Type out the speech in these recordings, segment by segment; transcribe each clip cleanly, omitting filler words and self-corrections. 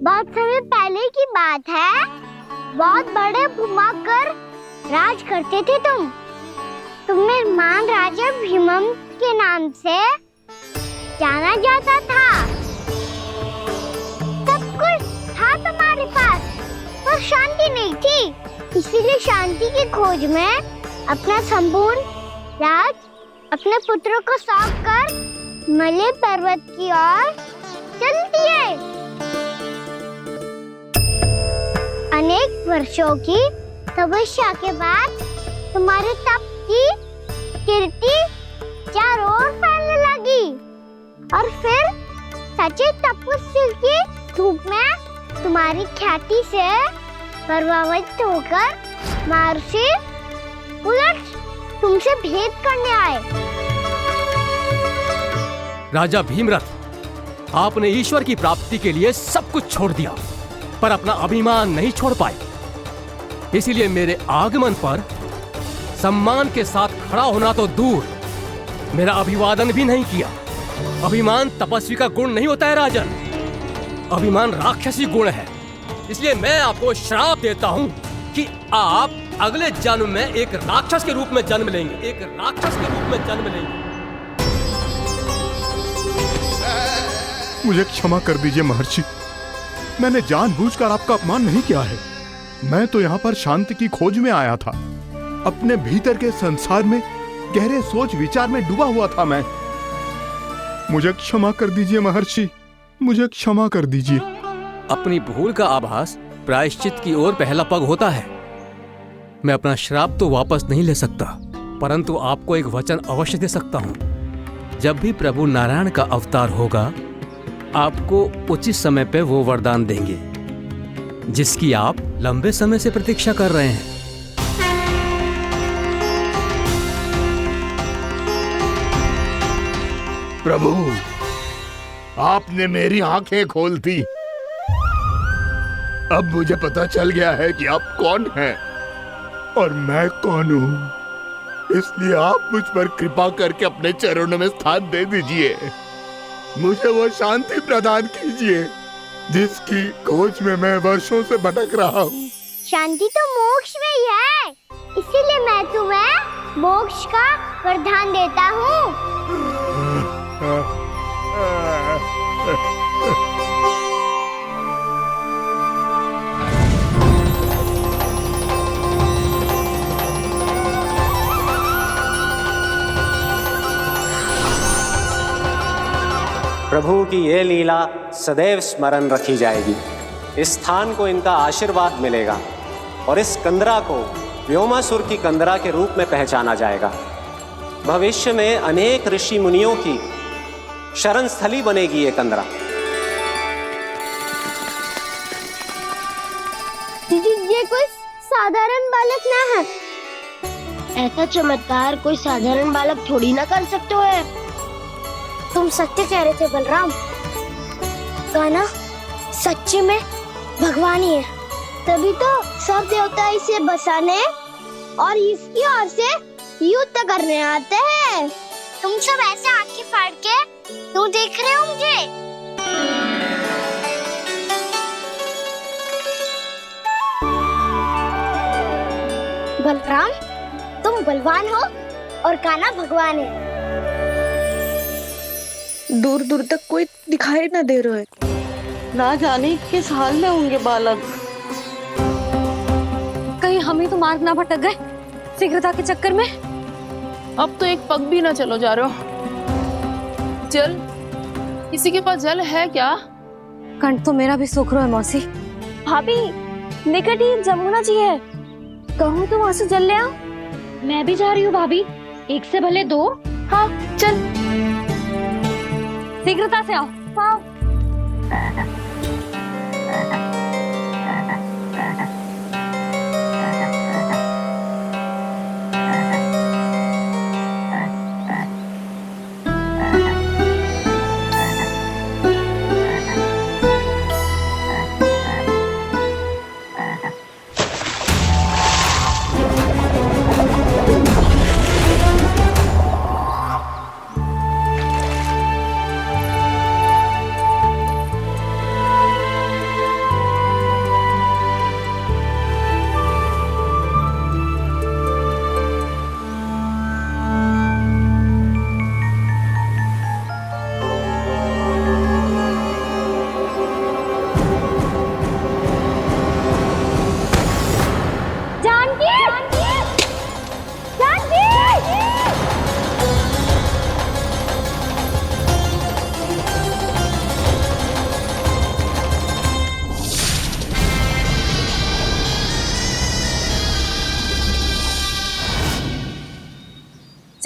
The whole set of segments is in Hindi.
बहुत समय पहले की बात है। बहुत बड़े भूमाकर राज करते थे तुम्हें महान राजा भीमम के नाम से जाना जाता था। सब कुछ था तुम्हारे पास, पर शांति नहीं थी। इसीलिए शांति की खोज में अपना संपूर्ण राज अपने पुत्रों को सौंप कर मलय पर्वत की ओर चल दिए। अनेक वर्षों की तपस्या के बाद तुम्हारे तप की कीर्ति चारों ओर फैलने लगी और फिर सच्चे तपस्वी के रूप में तुम्हारी ख्याति से प्रभावित होकर महर्षि उलट तुमसे भेंट करने आए। राजा भीमरथ, आपने ईश्वर की प्राप्ति के लिए सब कुछ छोड़ दिया, पर अपना अभिमान नहीं छोड़ पाए। इसीलिए मेरे आगमन पर सम्मान के साथ खड़ा होना तो दूर, मेरा अभिवादन भी नहीं किया। अभिमान तपस्वी का गुण नहीं होता है राजन, अभिमान राक्षसी गुण है। इसलिए मैं आपको श्राप देता हूँ कि आप अगले जन्म में एक राक्षस के रूप में जन्म लेंगे, एक राक्षस के रूप में जन्म लेंगे। मुझे क्षमा कर दीजिए महर्षि, मैंने जानबूझकर आपका अपमान नहीं किया है। मैं तो यहाँ पर शांति की खोज में आया था। अपने भीतर के संसार में गहरे सोच विचार में डूबा हुआ था मैं। मुझे क्षमा कर दीजिए महर्षि, मुझे क्षमा कर दीजिए। अपनी भूल का आभास प्रायश्चित की ओर पहला पग होता है। मैं अपना श्राप तो वापस नहीं ले सकता, परंतु आपको एक वचन अवश्य दे सकता हूँ। जब भी प्रभु नारायण का अवतार होगा, आपको उचित समय पे वो वरदान देंगे जिसकी आप लंबे समय से प्रतीक्षा कर रहे हैं। प्रभु, आपने मेरी आंखें खोल दी। अब मुझे पता चल गया है कि आप कौन हैं और मैं कौन हूँ। इसलिए आप मुझ पर कृपा करके अपने चरणों में स्थान दे दीजिए। मुझे वो शांति प्रदान कीजिए जिसकी खोज में मैं वर्षों से भटक रहा हूँ। शांति तो मोक्ष में ही है, इसीलिए मैं तुम्हें मोक्ष का वरदान देता हूँ। प्रभु की ये लीला सदैव स्मरण रखी जाएगी। इस स्थान को इनका आशीर्वाद मिलेगा और इस कंदरा को व्योमासुर की कंदरा के रूप में पहचाना जाएगा। भविष्य में अनेक ऋषि मुनियों की शरण स्थली बनेगी ये कंदरा। ये कोई साधारण बालक ना है। ऐसा चमत्कार कोई साधारण बालक थोड़ी ना कर सकते है। तुम सत्य कह रहे थे बलराम, गाना सच्ची में भगवान ही है। तभी तो सब देवता इसे बसाने और इसकी ओर से युद्ध करने आते हैं। तुम सब ऐसे आंखें फाड़ के क्यों देख रहे हो मुझे? बलराम, तुम बलवान हो और कान्हा भगवान है। दूर दूर तक कोई दिखाई न दे रहा है। ना जाने किस हाल में होंगे बालक। कहीं हम ही तो मार्ग ना भटक गए शीघ्रता के चक्कर में। अब तो एक पग भी ना चलो जा रहे हो। जल, किसी के पास जल है क्या? कंठ तो मेरा भी सूख रहा है मौसी। भाभी, निकट ही जमुना जी है, कहूँ तो वहाँ से जल ले आओ। मैं भी जा रही हूँ भाभी, एक से भले दो। हाँ चल, शीघ्रता से आओ। हाँ।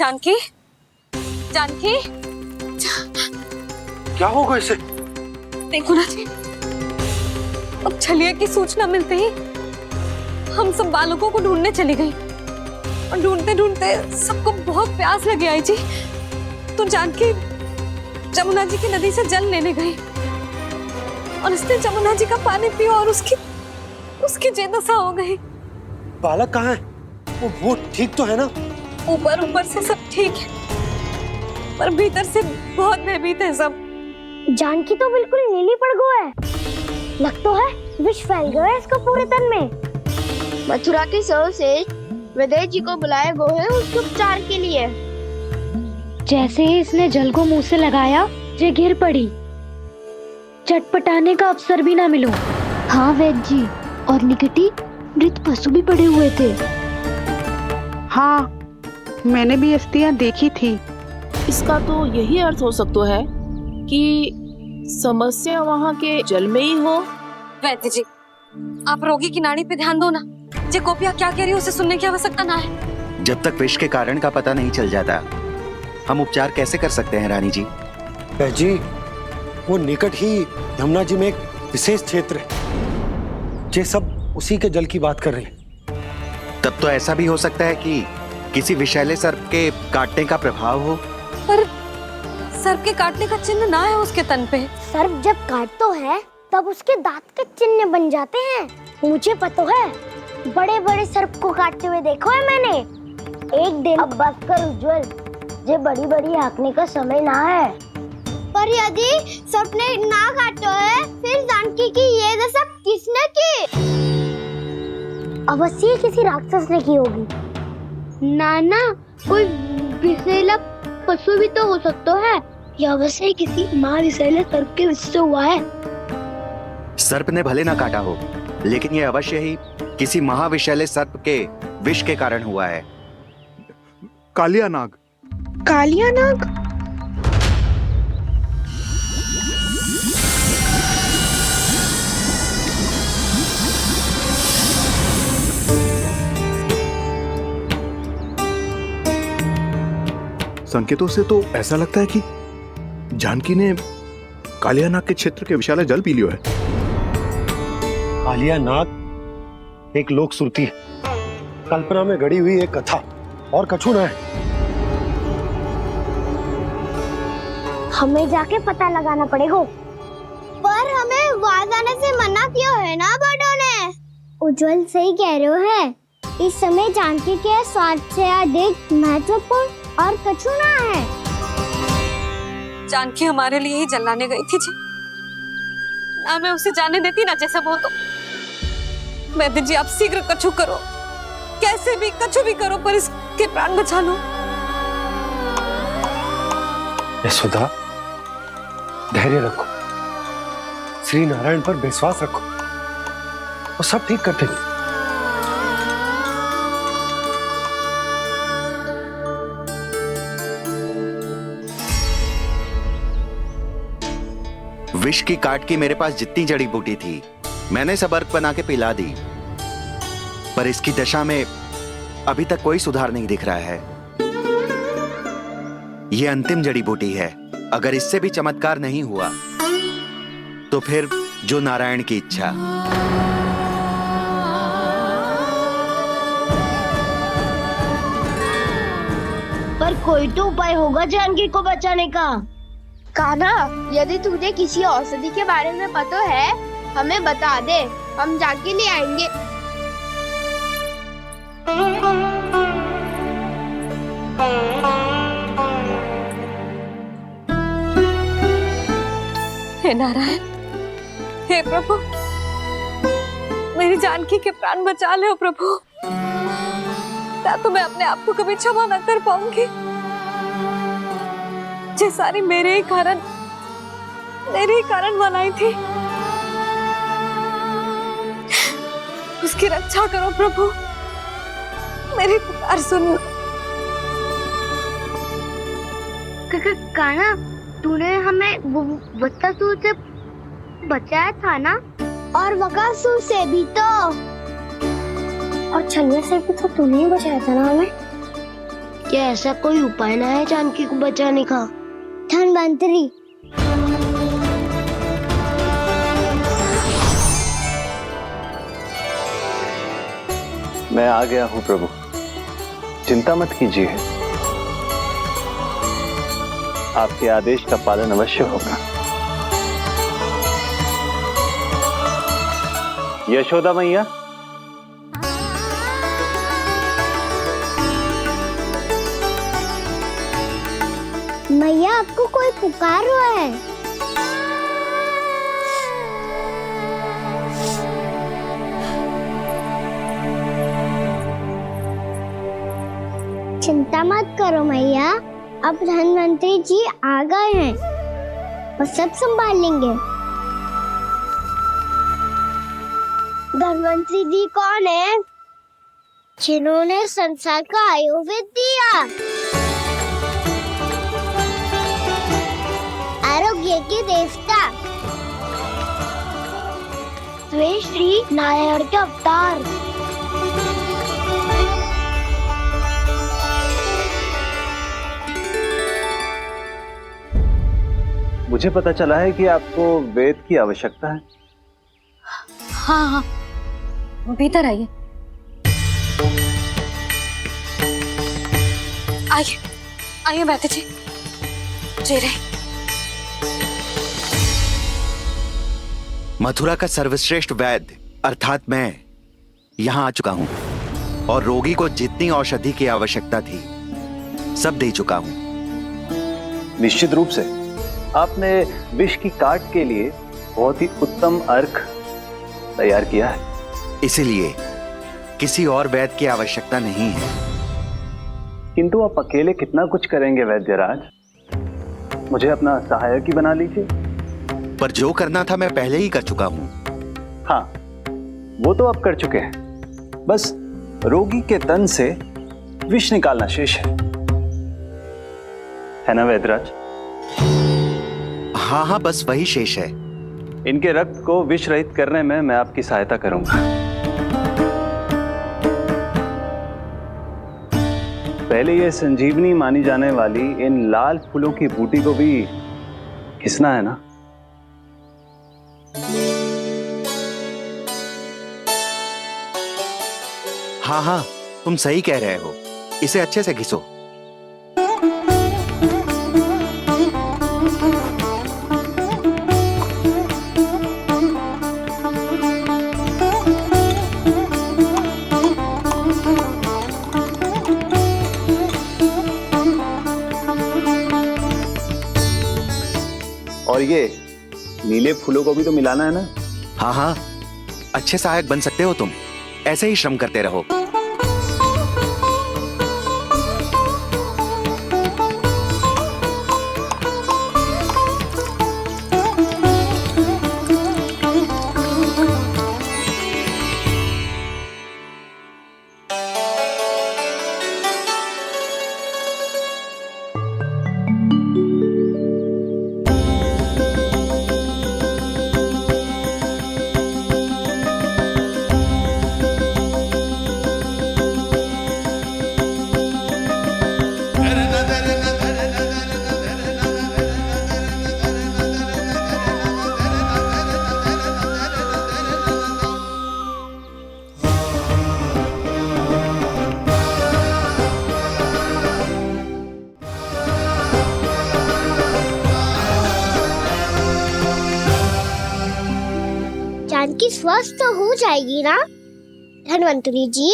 जानकी, जानकी, क्या होगा इसे? देखो ना जी, अब छलिया की सूचना मिलते ही हम सब बालकों को ढूंढने चली गई और ढूंढते ढूंढते सबको बहुत प्यास लगी आई जी। तो जानकी जमुना जी की नदी से जल लेने गई और उसने जमुना जी का पानी पिया और उसकी जेदशा हो गई। बालक कहाँ है? वो ठीक तो है ना? ऊपर ऊपर से सब ठीक है पर भीतर से बहुत भयभीत है सब। जानकी तो बिल्कुल नीली पड़ गया है। लग तो है विष फैल गया है इसको पूरे तन में। मथुरा के सर्वश्रेष्ठ विदेह जी को बुलाए गए हैं उसके उपचार के लिए। जैसे ही इसने जल को मुंह से लगाया, ये गिर पड़ी। चटपटाने का अवसर भी ना मिलो। हाँ वैद्य जी, और निकटी मृत पशु भी पड़े हुए थे। हाँ, मैंने भी अस्थियां देखी थी। इसका तो यही अर्थ हो सकता है कि समस्या वहाँ के जल में ही हो। वैद्य जी, आप रोगी की नाड़ी पे ध्यान दो ना। जे गोपिया क्या कह रही है उसे सुनने की आवश्यकता ना है। जब तक विष के कारण का पता नहीं चल जाता, हम उपचार कैसे कर सकते हैं रानी जी? जी, वो निकट ही यमुना जी में एक विशेष क्षेत्र है। ये सब उसी के जल की बात कर रहे हैं। तब तो ऐसा भी हो सकता है कि किसी विषैले सर्प के काटने का प्रभाव हो। पर सर्प के काटने का चिन्ह ना है उसके तन पे। सर्प जब काटता है तब उसके दांत के चिन्ह बन जाते हैं। मुझे पता है, बड़े बड़े सर्प को काटते हुए देखो है मैंने। एक दिन अब बात कर उज्जवल, ये बड़ी बड़ी हाँकने का समय ना है। पर यदि सर्प ने ना काटा है फिर जानकी की ये दशा किसने की? अवश्य किसी राक्षस ने की होगी। नाना, कोई विषैला पशु भी तो हो सकता है। यह अवश्य किसी महाविषैले सर्प के विष से हुआ है। सर्प ने भले ना काटा हो, लेकिन यह अवश्य ही किसी महाविषैले सर्प के विष के कारण हुआ है। कालिया नाग। कालिया नाग? संकेतों से तो ऐसा लगता है कि जानकी ने कालिया नाग के क्षेत्र के विशाल जल पी लियो है। कालिया नाग एक लोक सुरती है, कल्पना में गढ़ी हुई एक कथा, और कछु ना है। हमें जाके पता लगाना पड़ेगा। पर हमें वहां जाने से मना किया है ना बड़ों ने। उज्जवल सही कह रहे हो है। इस समय जानकी के स्वार्थ से अधिक महत्वपूर्ण और कछु ना है। जानकी हमारे लिए ही जलाने गई थी जी। ना मैं उसे जाने देती ना जैसा वो तो। वैद्य जी, आप शीघ्र कछु करो, कैसे भी कछु भी करो, पर इसके प्राण बचा लो। यशोदा, धैर्य रखो, श्री नारायण पर विश्वास रखो, वो सब ठीक कर देंगे। विष की काट की मेरे पास जितनी जड़ी बूटी थी, मैंने सब अर्क बना के पिला दी, पर इसकी दशा में अभी तक कोई सुधार नहीं दिख रहा है। यह अंतिम जड़ी बूटी है। अगर इससे भी चमत्कार नहीं हुआ तो फिर जो नारायण की इच्छा। पर कोई तो उपाय होगा जानकी को बचाने का। कान्हा, यदि तुझे किसी औषधि के बारे में पता है हमें बता दे, हम जाके ले आएंगे। हे नारायण, हे प्रभु, मेरी जानकी के प्राण बचा ले प्रभु। क्या तो मैं अपने आप को कभी क्षमा न कर पाऊंगी। ये सारी मेरे ही कारण बनाई थी। उसकी रक्षा करो प्रभु, मेरी पुकार सुनो। कान्हा, तूने हमें बत्तासुर से बचाया था ना? और बकासुर से भी तो। और छलिया से भी तो तूने ही बचाया था ना हमें। क्या ऐसा कोई उपाय ना है जानकी को बचाने का? धनवंतरी, मैं आ गया हूं प्रभु, चिंता मत कीजिए, आपके आदेश का पालन अवश्य होगा। यशोदा मैया, मैया आपको कोई पुकार रहा है। चिंता मत करो मैया, अब धनवंतरी जी आ गए हैं और सब संभाल लेंगे। धनवंतरी जी कौन है? जिन्होंने संसार का आयुर्वेद दिया, आरोग्य के देवता, वे श्री नारायण के अवतार। मुझे पता चला है कि आपको वेद की आवश्यकता है। हाँ हाँ, भीतर आइए। आइए आइए बैठे जी। जी रहे। मथुरा का सर्वश्रेष्ठ वैद्य अर्थात मैं यहाँ आ चुका हूँ और रोगी को जितनी औषधि की आवश्यकता थी सब दे चुका हूँ। निश्चित रूप से आपने विष की काट के लिए बहुत ही उत्तम अर्क तैयार किया है, इसीलिए किसी और वैद्य की आवश्यकता नहीं है। किंतु आप अकेले कितना कुछ करेंगे वैद्यराज, मुझे अपना सहायक ही बना लीजिए। पर जो करना था मैं पहले ही कर चुका हूँ। हाँ, वो तो आप कर चुके हैं, बस रोगी के तन से विष निकालना शेष है ना वैद्यराज? हाँ हाँ, बस वही शेष है। इनके रक्त को विष रहित करने में मैं आपकी सहायता करूंगा। पहले ये संजीवनी मानी जाने वाली इन लाल फूलों की बूटी को भी घिसना है ना? हाँ हाँ, तुम सही कह रहे हो, इसे अच्छे से घिसो। और ये नीले फूलों को भी तो मिलाना है ना? हाँ हाँ, अच्छे सहायक बन सकते हो तुम, ऐसे ही श्रम करते रहो। जानकी स्वस्थ हो जाएगी ना धनवंतरी जी?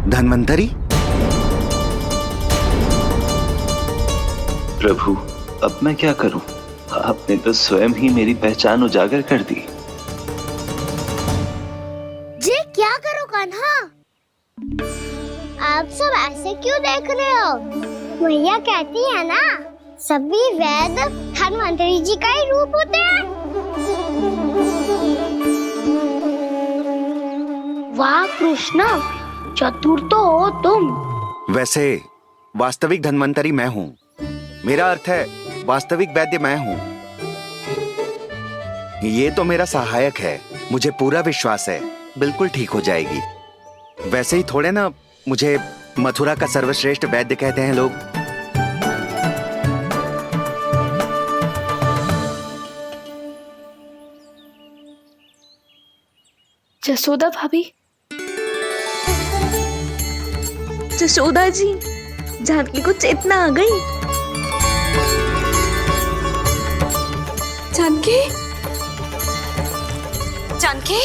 धनवंतरी? प्रभु, अब मैं क्या करूं? आपने तो स्वयं ही मेरी पहचान उजागर कर दी। जी क्या करो कान्हा? आप सब ऐसे क्यों देख रहे हो? मैया कहती है ना, सभी वैद्य धनवंतरी जी का ही रूप होते हैं। वाह कृष्णा, चतुर तो हो तुम। वैसे वास्तविक धन्वंतरी मैं हूँ, मेरा अर्थ है वास्तविक वैद्य मैं हूँ। ये तो मेरा सहायक है, मुझे पूरा विश्वास है बिल्कुल ठीक हो जाएगी। वैसे ही थोड़े ना मुझे मथुरा का सर्वश्रेष्ठ वैद्य कहते हैं लोग। जसोदा भाभी, जसोदा जी, जानकी को चेतना आ गई। जानकी, जानकी,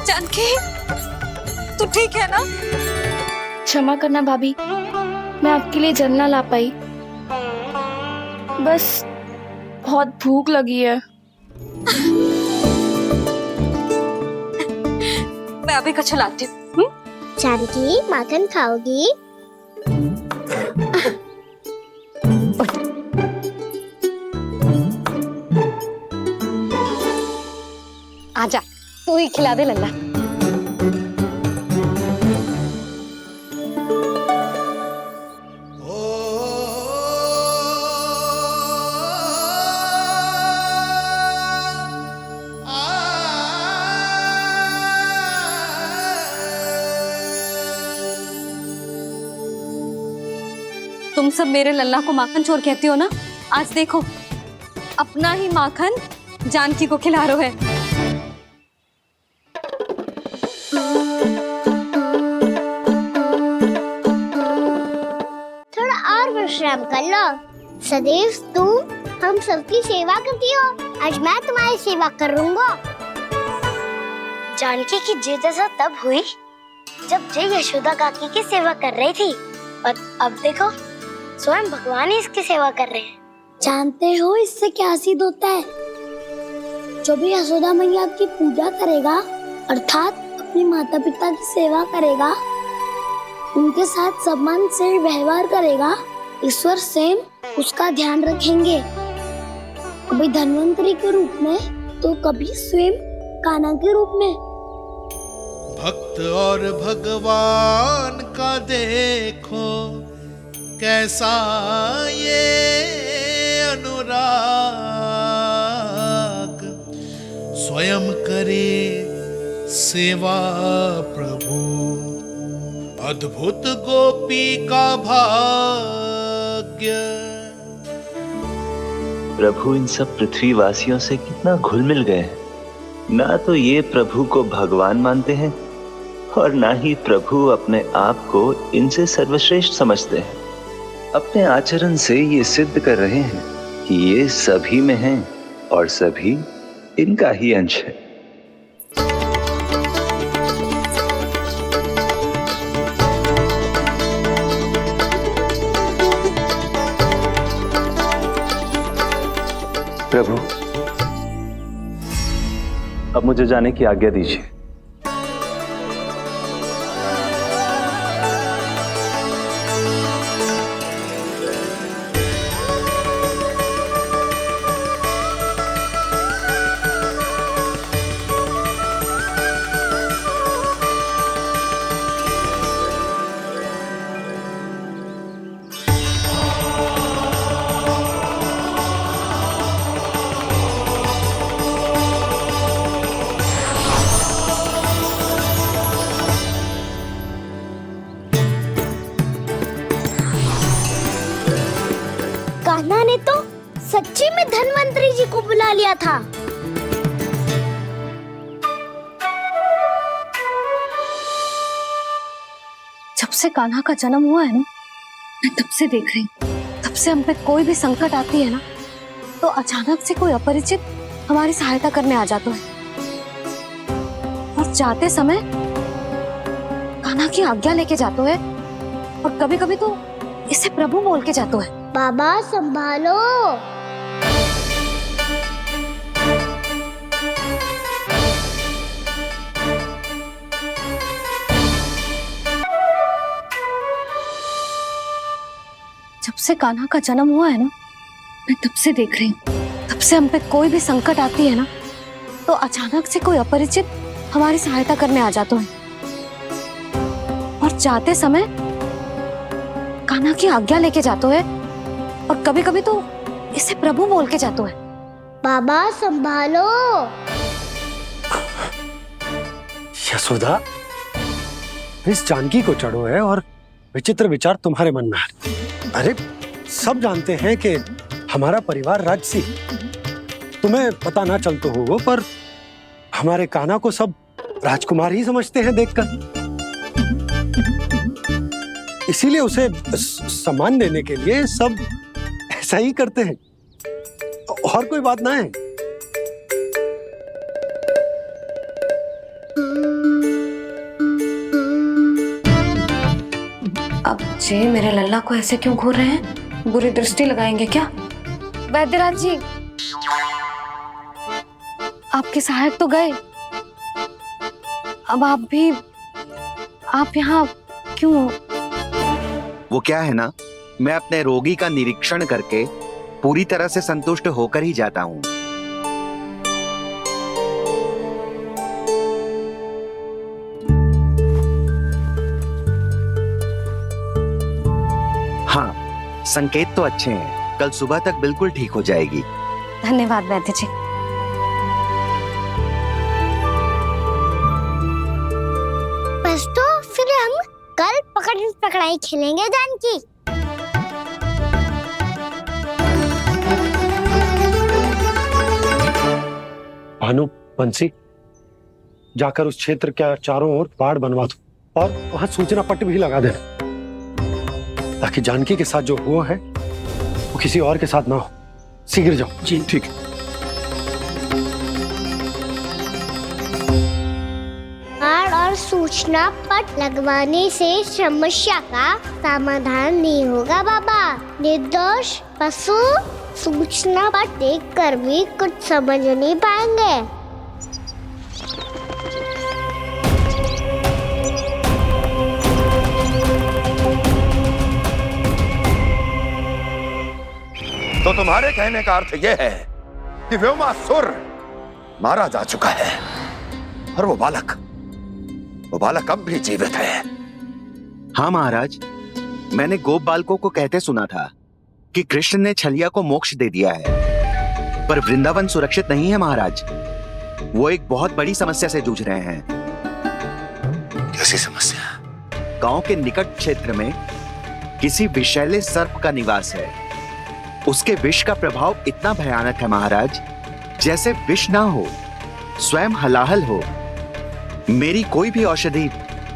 जानकी, तू ठीक है ना? क्षमा करना भाभी, मैं आपके लिए जल ना ला पाई। बस बहुत भूख लगी है। मैं अभी कच्छ लाती हूँ। जानकी, माखन खाओगी? आजा, तू ही खिला दे लल्ला। तुम सब मेरे लल्ला को माखन चोर कहती हो ना? आज देखो, अपना ही माखन जानकी को खिला रहे हो। थोड़ा और विश्राम कर लो। सदैव तुम हम सबकी सेवा करती हो, आज मैं तुम्हारी सेवा करूंगा। जानकी की जिद तब हुई जब जय यशोदा काकी की सेवा कर रही थी, और अब देखो स्वयं भगवान ही इसकी सेवा कर रहे हैं। जानते हो इससे क्या सिद्ध होता है? जो भी यशोदा मैया की पूजा करेगा, अर्थात अपने माता पिता की सेवा करेगा, उनके साथ सम्मान से व्यवहार करेगा, ईश्वर स्वयं उसका ध्यान रखेंगे। कभी धन्वंतरी के रूप में तो कभी स्वयं कान्हा के रूप में। भक्त और भगवान का देखो कैसा ये अनुराग, स्वयं करे सेवा प्रभु, अद्भुत गोपी का भाग्य। प्रभु इन सब पृथ्वीवासियों से कितना घुल मिल गए हैं। ना तो ये प्रभु को भगवान मानते हैं और ना ही प्रभु अपने आप को इनसे सर्वश्रेष्ठ समझते हैं। अपने आचरण से ये सिद्ध कर रहे हैं कि ये सभी में हैं और सभी इनका ही अंश है। प्रभु, अब मुझे जाने की आज्ञा दीजिए। कान्हा ने तो सच्ची में धन्वंतरी जी को बुला लिया था। जब से कान्हा का जन्म हुआ है ना, मैं तब से देख रही हूँ, तब से हम पे कोई भी संकट आती है ना, तो अचानक से कोई अपरिचित हमारी सहायता करने आ जाता है, और जाते समय कान्हा की आज्ञा लेके जाते है, और कभी कभी तो इसे प्रभु बोल के जाते है। बाबा संभालो। जब से कान्हा का जन्म हुआ है ना, मैं तब से देख रही हूँ, तब से हम पे कोई भी संकट आती है ना, तो अचानक से कोई अपरिचित हमारी सहायता करने आ जाता है, और जाते समय कान्हा की आज्ञा लेके जाते है, और कभी कभी तो इसे प्रभु बोल के जाते है। बाबा संभालो। यशोदा, इस जानकी को चढ़ो है और विचित्र विचार तुम्हारे मन में है। अरे सब जानते हैं कि हमारा परिवार राजसी, तुम्हें पता ना चलता हो वो, पर हमारे कान्हा को सब राजकुमार ही समझते हैं देखकर। इसीलिए उसे सम्मान देने के लिए सब ऐसा ही करते हैं, और कोई बात ना है। अब जे मेरे लल्ला को ऐसे क्यों घूर रहे हैं? बुरी दृष्टि लगाएंगे क्या? वैद्यराज जी, आपके सहायक तो गए, अब आप यहाँ क्यों? वो क्या है ना, मैं अपने रोगी का निरीक्षण करके पूरी तरह से संतुष्ट होकर ही जाता हूँ। हाँ, संकेत तो अच्छे हैं, कल सुबह तक बिल्कुल ठीक हो जाएगी। धन्यवाद वैद्य जी। बस तो फिर हम कल पकड़न पकड़ाई खेलेंगे जानकी। भानु, बंसी, जाकर उस क्षेत्र के चारों ओर बाड़ बनवा दो और वहां सूचना पट्ट भी लगा देना, ताकि जानकी के साथ जो हुआ है वो किसी और के साथ ना हो। शीघ्र जाओ। जी ठीक है। और सूचना पट लगवाने से समस्या का समाधान नहीं होगा बाबा। निर्दोष पशु सूचना पट देखकर भी कुछ समझ नहीं पाएंगे। तो तुम्हारे कहने का अर्थ यह है कि व्योमासुर मारा जा चुका है और वो बालक अब भी जीवित है। हाँ महाराज, मैंने गोप बालकों को कहते सुना था कि कृष्ण ने छलिया को मोक्ष दे दिया है, पर वृंदावन सुरक्षित नहीं है महाराज। वो एक बहुत बड़ी समस्या से जूझ रहे हैं। कैसी समस्या? गांव के निकट क्षेत्र में किसी विषैले सर्प का निवास है। उसके विष का प्रभाव इतना भयानक है महाराज, जैसे विष ना हो, स्वयं हलाहल हो। मेरी कोई भी औषधि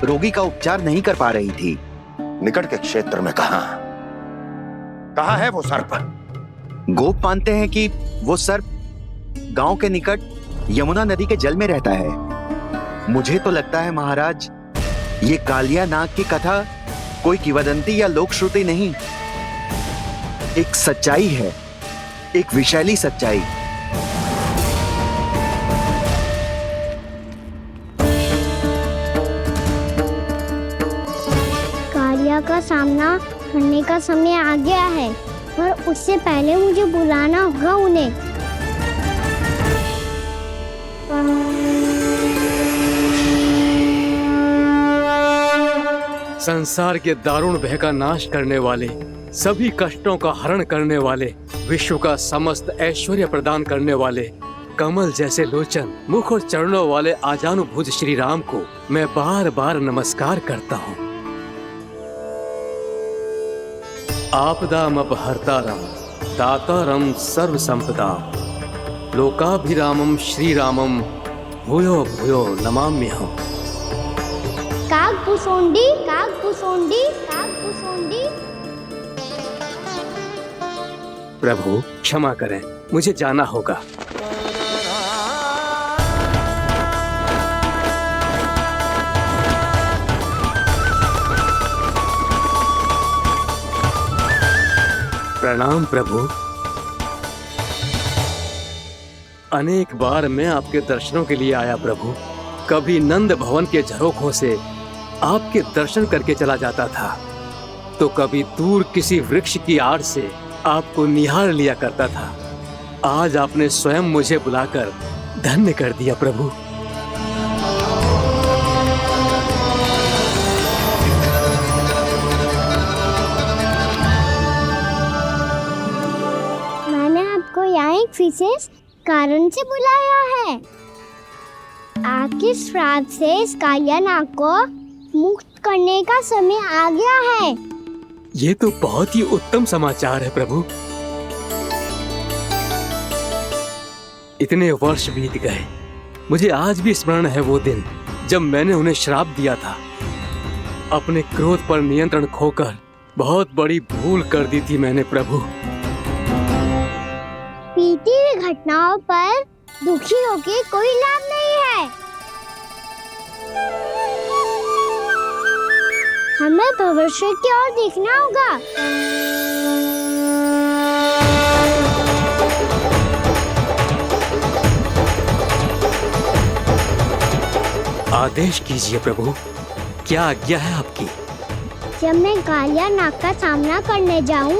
रोगी का उपचार नहीं कर पा रही थी। निकट के क्षेत्र में कहां है वो सर्प? गोप मानते हैं कि वो सर्प गांव के निकट यमुना नदी के जल में रहता है। मुझे तो लगता है महाराज, ये कालिया नाग की कथा कोई किंवदंती या लोक श्रुति नहीं, एक सच्चाई है, एक विषैली सच्चाई। कालिया का सामना करने का समय आ गया है, पर उससे पहले मुझे बुलाना होगा उन्हें। संसार के दारुण भय का नाश करने वाले, सभी कष्टों का हरण करने वाले, विश्व का समस्त ऐश्वर्य प्रदान करने वाले, कमल जैसे लोचन, मुख और चरणों वाले आजानुभुज श्री राम को मैं बार बार नमस्कार करता हूँ। आपदामपहर्तारं दातारं सर्व संपदा, लोकाभिरामं श्री रामं भूयो भूयो नमाम्यहम्। कागभूसोंडी, कागभूसोंडी, कागभूसोंडी। प्रभु क्षमा करें, मुझे जाना होगा। प्रणाम प्रभु। अनेक बार मैं आपके दर्शनों के लिए आया प्रभु। कभी नंद भवन के झरोखों से आपके दर्शन करके चला जाता था, तो कभी दूर किसी वृक्ष की आड़ से आपको निहार लिया करता था। आज आपने स्वयं मुझे बुलाकर धन्य कर दिया प्रभु। मैंने आपको यहाँ एक विशेष कारण से बुलाया है। आपके श्राप से इस कालिया नाग को मुक्त करने का समय आ गया है। ये तो बहुत ही उत्तम समाचार है प्रभु। इतने वर्ष बीत गए, मुझे आज भी स्मरण है वो दिन जब मैंने उन्हें श्राप दिया था। अपने क्रोध पर नियंत्रण खोकर बहुत बड़ी भूल कर दी थी मैंने प्रभु। बीती हुई घटनाओं पर दुखी होके कोई लाभ नहीं है। हमें भविष्य की ओर देखना होगा। आदेश कीजिए प्रभु, क्या आज्ञा है आपकी? जब मैं कालिया नाग का सामना करने जाऊं,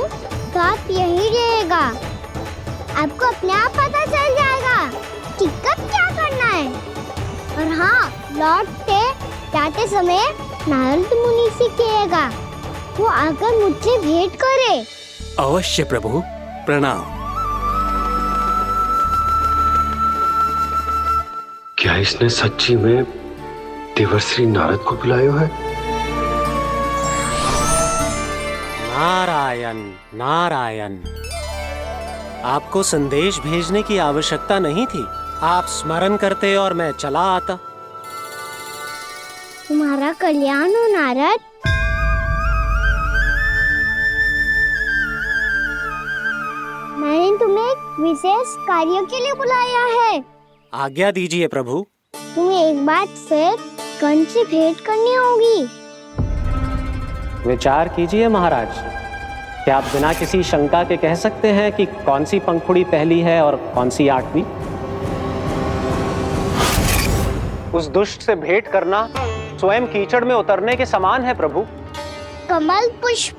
तो आप यही रहेगा। आपको अपने आप पता चल जाएगा कि कब क्या करना है। और हाँ, लौटते जाते समय नारद मुनि से कहेगा, वो आकर मुझसे भेंट करे। अवश्य प्रभु, प्रणाम। क्या इसने सच्ची में देवर्षि नारद को बुलाया है? नारायण नारायण, आपको संदेश भेजने की आवश्यकता नहीं थी। आप स्मरण करते और मैं चला आता। तुम्हारा कल्याण हो नारद। मैंने तुम्हें एक विशेष कार्य के लिए बुलाया है। आज्ञा दीजिए प्रभु। तुम्हें एक बार फिर कंस से भेंट करनी होगी। विचार कीजिए महाराज, क्या आप बिना किसी शंका के कह सकते हैं कि कौन सी पंखुड़ी पहली है और कौन सी 8वीं? उस दुष्ट से भेंट करना स्वयं कीचड़ में उतरने के समान है प्रभु। कमल पुष्प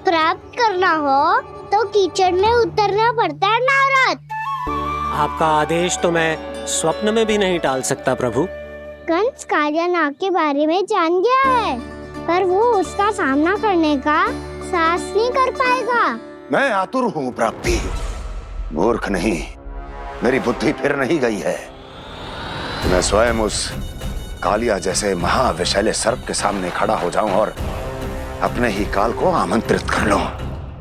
प्राप्त करना हो तो कीचड़ में उतरना पड़ता है नारद। आपका आदेश तो मैं स्वप्न में भी नहीं टाल सकता प्रभु। कंस कालिया नाग के बारे में जान गया है, पर वो उसका सामना करने का साहस नहीं कर पाएगा। मैं आतुर हूँ प्राप्ति, मूर्ख नहीं। मेरी बुद्धि फिर नहीं गई है। मैं स्वयं उस कालिया जैसे महाविषैले सर्प के सामने खड़ा हो जाऊं और अपने ही काल को आमंत्रित कर लूं।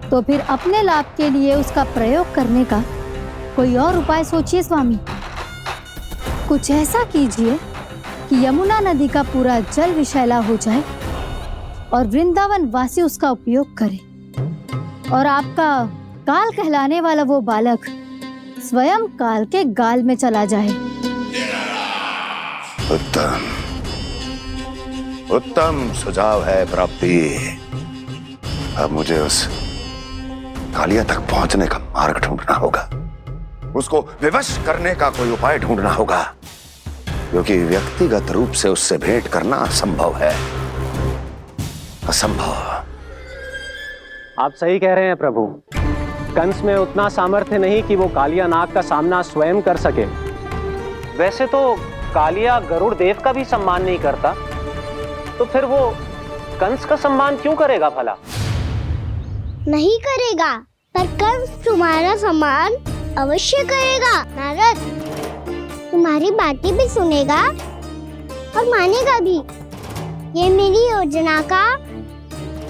तो फिर अपने लाभ के लिए उसका प्रयोग करने का कोई और उपाय सोचिए स्वामी। कुछ ऐसा कीजिए कि यमुना नदी का पूरा जल विषैला हो जाए और वृंदावन वासी उसका उपयोग करे, और आपका काल कहलाने वाला वो बालक स्वयं काल के गाल में चला जाए। उत्तम उत्तम सुझाव है प्राप्ति। अब मुझे उस कालिया तक पहुंचने का मार्ग ढूंढना होगा। उसको विवश करने का कोई उपाय ढूंढना होगा, क्योंकि व्यक्तिगत रूप से उससे भेंट करना असंभव है। असंभव। आप सही कह रहे हैं प्रभु। कंस में उतना सामर्थ्य नहीं कि वो कालिया नाग का सामना स्वयं कर सके। वैसे तो कालिया गरुड़ देव का भी सम्मान नहीं करता, तो फिर वो कंस का सम्मान क्यों करेगा भला? नहीं करेगा, पर कंस तुम्हारा सम्मान अवश्य करेगा नारद। तुम्हारी बातें भी सुनेगा और मानेगा भी। ये मेरी योजना का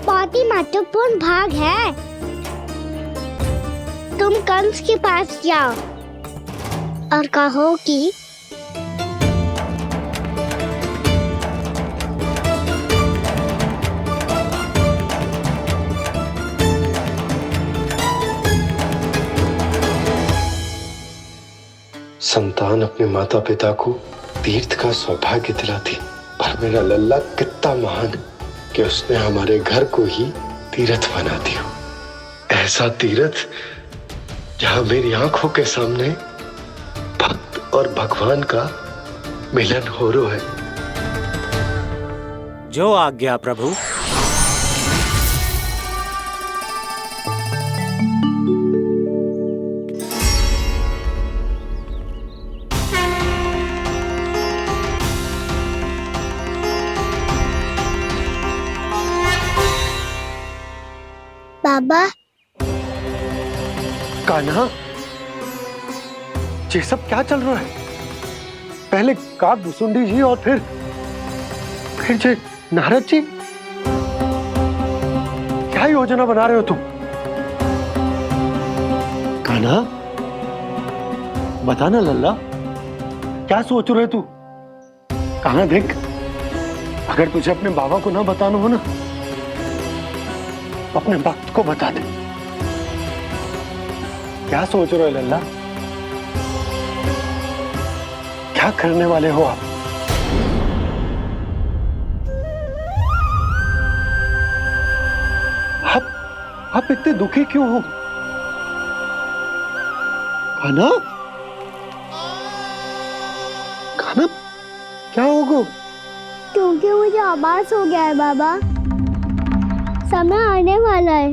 बहुत ही महत्वपूर्ण भाग है। तुम कंस के पास जाओ और कहो कि संतान अपने माता पिता को तीर्थ का सौभाग्य दिलाती, और मेरा लल्ला कितना महान कि उसने हमारे घर को ही तीर्थ बना दिया। ऐसा तीर्थ जहां मेरी आंखों के सामने भक्त और भगवान का मिलन हो रहा है। जो आज्ञा प्रभु। बाबा, कान्हा, ये सब क्या चल रहा है? पहले काक भुसुंडी जी और फिर जे नारद जी। क्या योजना बना रहे हो तुम? कान्हा, बताना लल्ला, क्या सोच रहे तू? कान्हा देख, अगर तुझे अपने बाबा को ना बताना हो ना, तो अपने भक्त को बता दे। क्या सोच रहे हो लल्ला? क्या करने वाले हो आप? आप इतने दुखी क्यों हो? कान्हा, कान्हा, क्या होगा? क्योंकि मुझे आभास हो गया है बाबा, समय आने वाला है।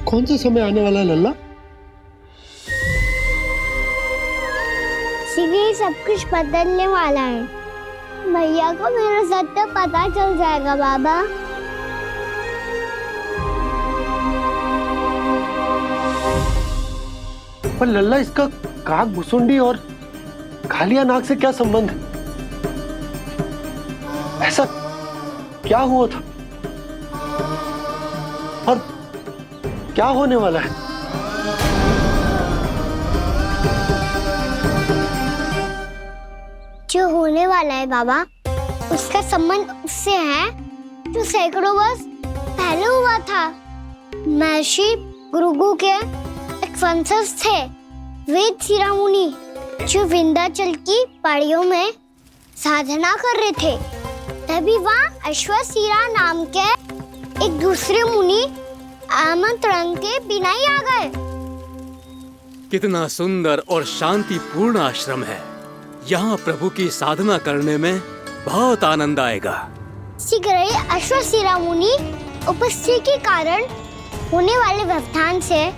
कौन सा समय आने वाला है लल्ला? शीघ्र ही सब कुछ बदलने वाला है। भैया को मेरा सत्य पता चल जाएगा बाबा। पर लल्ला, इसका काक भुसुंडी और कालिया नाग से क्या संबंध है? ऐसा क्या हुआ था और क्या होने वाला है? जो होने वाला है बाबा, उसका संबंध उससे है जो सैकड़ों वर्ष पहले हुआ था। महर्षि भृगु के एक वंशज थे वेद शिरोमणि, जो विंध्याचल की पहाड़ियों में साधना कर रहे थे। तभी वहाँ अश्वशिरा नाम के एक दूसरे मुनि आमंत्रण के बिना ही आ गए। कितना सुंदर और शांतिपूर्ण आश्रम है। यहाँ प्रभु की साधना करने में बहुत आनंद आएगा। शीघ्र ही अश्वशिरा मुनि उपस्थिति के कारण होने वाले व्यवधान से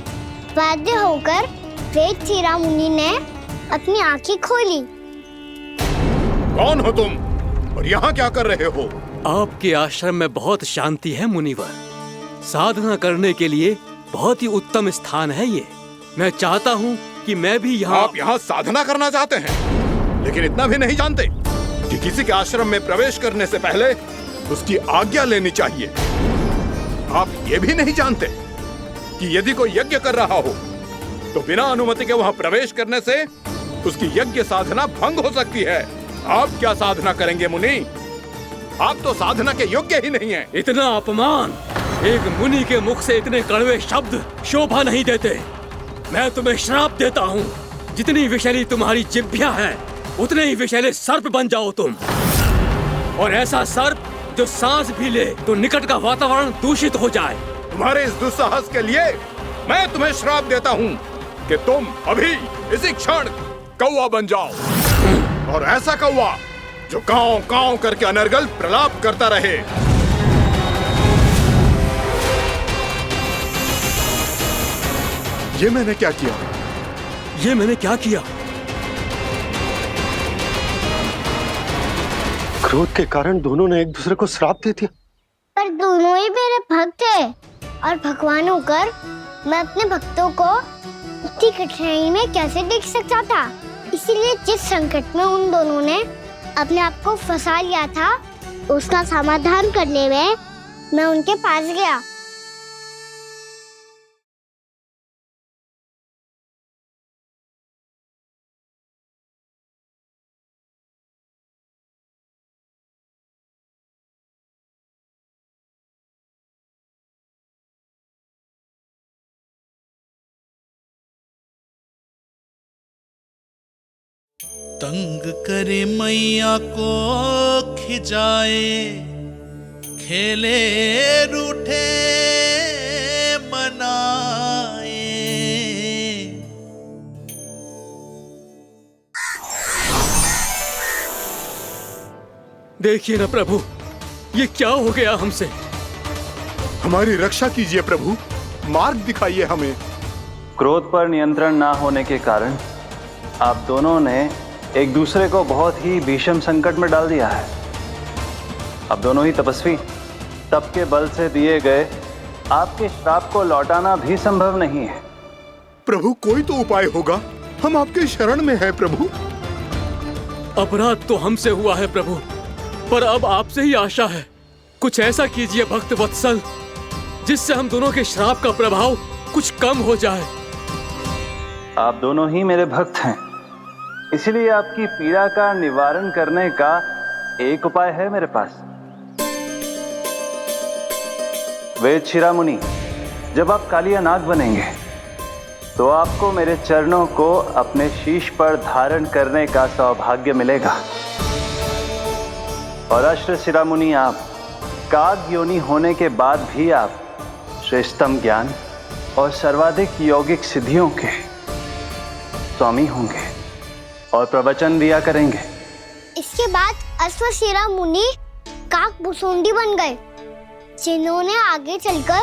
बाध्य होकर वेद शिरोमणि ने अपनी आंखें खोली। कौन हो तुम और यहाँ क्या कर रहे हो? आपके आश्रम में बहुत शांति है मुनिवर। साधना करने के लिए बहुत ही उत्तम स्थान है ये। मैं चाहता हूँ कि मैं भी यहाँ। आप यहाँ साधना करना चाहते हैं, लेकिन इतना भी नहीं जानते कि किसी के आश्रम में प्रवेश करने से पहले उसकी आज्ञा लेनी चाहिए। आप ये भी नहीं जानते कि यदि कोई यज्ञ कर रहा हो तो बिना अनुमति के वहाँ प्रवेश करने से उसकी यज्ञ साधना भंग हो सकती है। आप क्या साधना करेंगे मुनि? आप तो साधना के योग्य ही नहीं हैं। इतना अपमान! एक मुनि के मुख से इतने कड़वे शब्द शोभा नहीं देते। मैं तुम्हें श्राप देता हूँ, जितनी विषैली तुम्हारी जिह्वा है उतने ही विषैले सर्प बन जाओ तुम। और ऐसा सर्प जो सांस भी ले तो निकट का वातावरण दूषित हो जाए। तुम्हारे इस दुस्साहस के लिए मैं तुम्हें श्राप देता हूँ कि तुम अभी इसी क्षण कौवा बन जाओ, और ऐसा कौवा जो कांव कांव करके अनर्गल प्रलाप करता रहे। ये मैंने क्या किया? ये मैंने क्या किया? क्रोध के कारण दोनों ने एक दूसरे को श्राप दे दिया। पर दोनों ही मेरे भक्त हैं, और भगवान होकर मैं अपने भक्तों को इतनी कठिनाई में कैसे देख सकता था। इसीलिए जिस संकट में उन दोनों ने अपने आप को फंसा लिया था, उसका समाधान करने में मैं उनके पास गया। तंग करे मैया को खिजाए, खेले रूठे मनाए। देखिए ना प्रभु, ये क्या हो गया हमसे? हमारी रक्षा कीजिए प्रभु, मार्ग दिखाइए हमें। क्रोध पर नियंत्रण ना होने के कारण आप दोनों ने एक दूसरे को बहुत ही भीषण संकट में डाल दिया है। अब दोनों ही तपस्वी, तप के बल से दिए गए आपके श्राप को लौटाना भी संभव नहीं है। प्रभु कोई तो उपाय होगा, हम आपके शरण में हैं प्रभु। अपराध तो हमसे हुआ है प्रभु, पर अब आपसे ही आशा है। कुछ ऐसा कीजिए भक्त वत्सल जिससे हम दोनों के श्राप का प्रभाव कुछ कम हो जाए। आप दोनों ही मेरे भक्त हैं, इसलिए आपकी पीड़ा का निवारण करने का एक उपाय है मेरे पास। वेद शिरामुनि, जब आप कालिया नाग बनेंगे तो आपको मेरे चरणों को अपने शीश पर धारण करने का सौभाग्य मिलेगा। और अश्र शिरामुनि, आप काग योनि होने के बाद भी आप श्रेष्ठतम ज्ञान और सर्वाधिक यौगिक सिद्धियों के स्वामी होंगे और प्रवचन दिया करेंगे। इसके बाद अश्वशिरा मुनि काक भुसुंडी बन गए, जिन्होंने आगे चलकर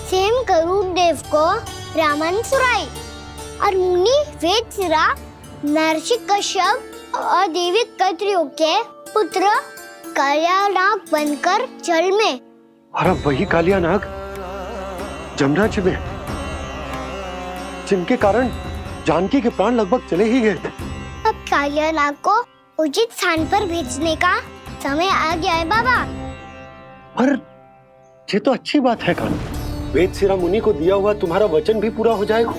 सेम गरुड़ देव को रामायण सुनाई। और मुनि वेदशिरा महर्षि कश्यप और देवी कत्रियों के पुत्र कालिया नाग बनकर जल में। और अब वही कालिया नाग जमुना जी में, जिनके कारण जानकी के प्राण लगभग चले ही गए थे। अब कालिया नाग को उचित स्थान पर भेजने का समय आ गया है बाबा। पर ये तो अच्छी बात है कान्हा, वेदशिरा मुनि को दिया हुआ तुम्हारा वचन भी पूरा हो जाएगा,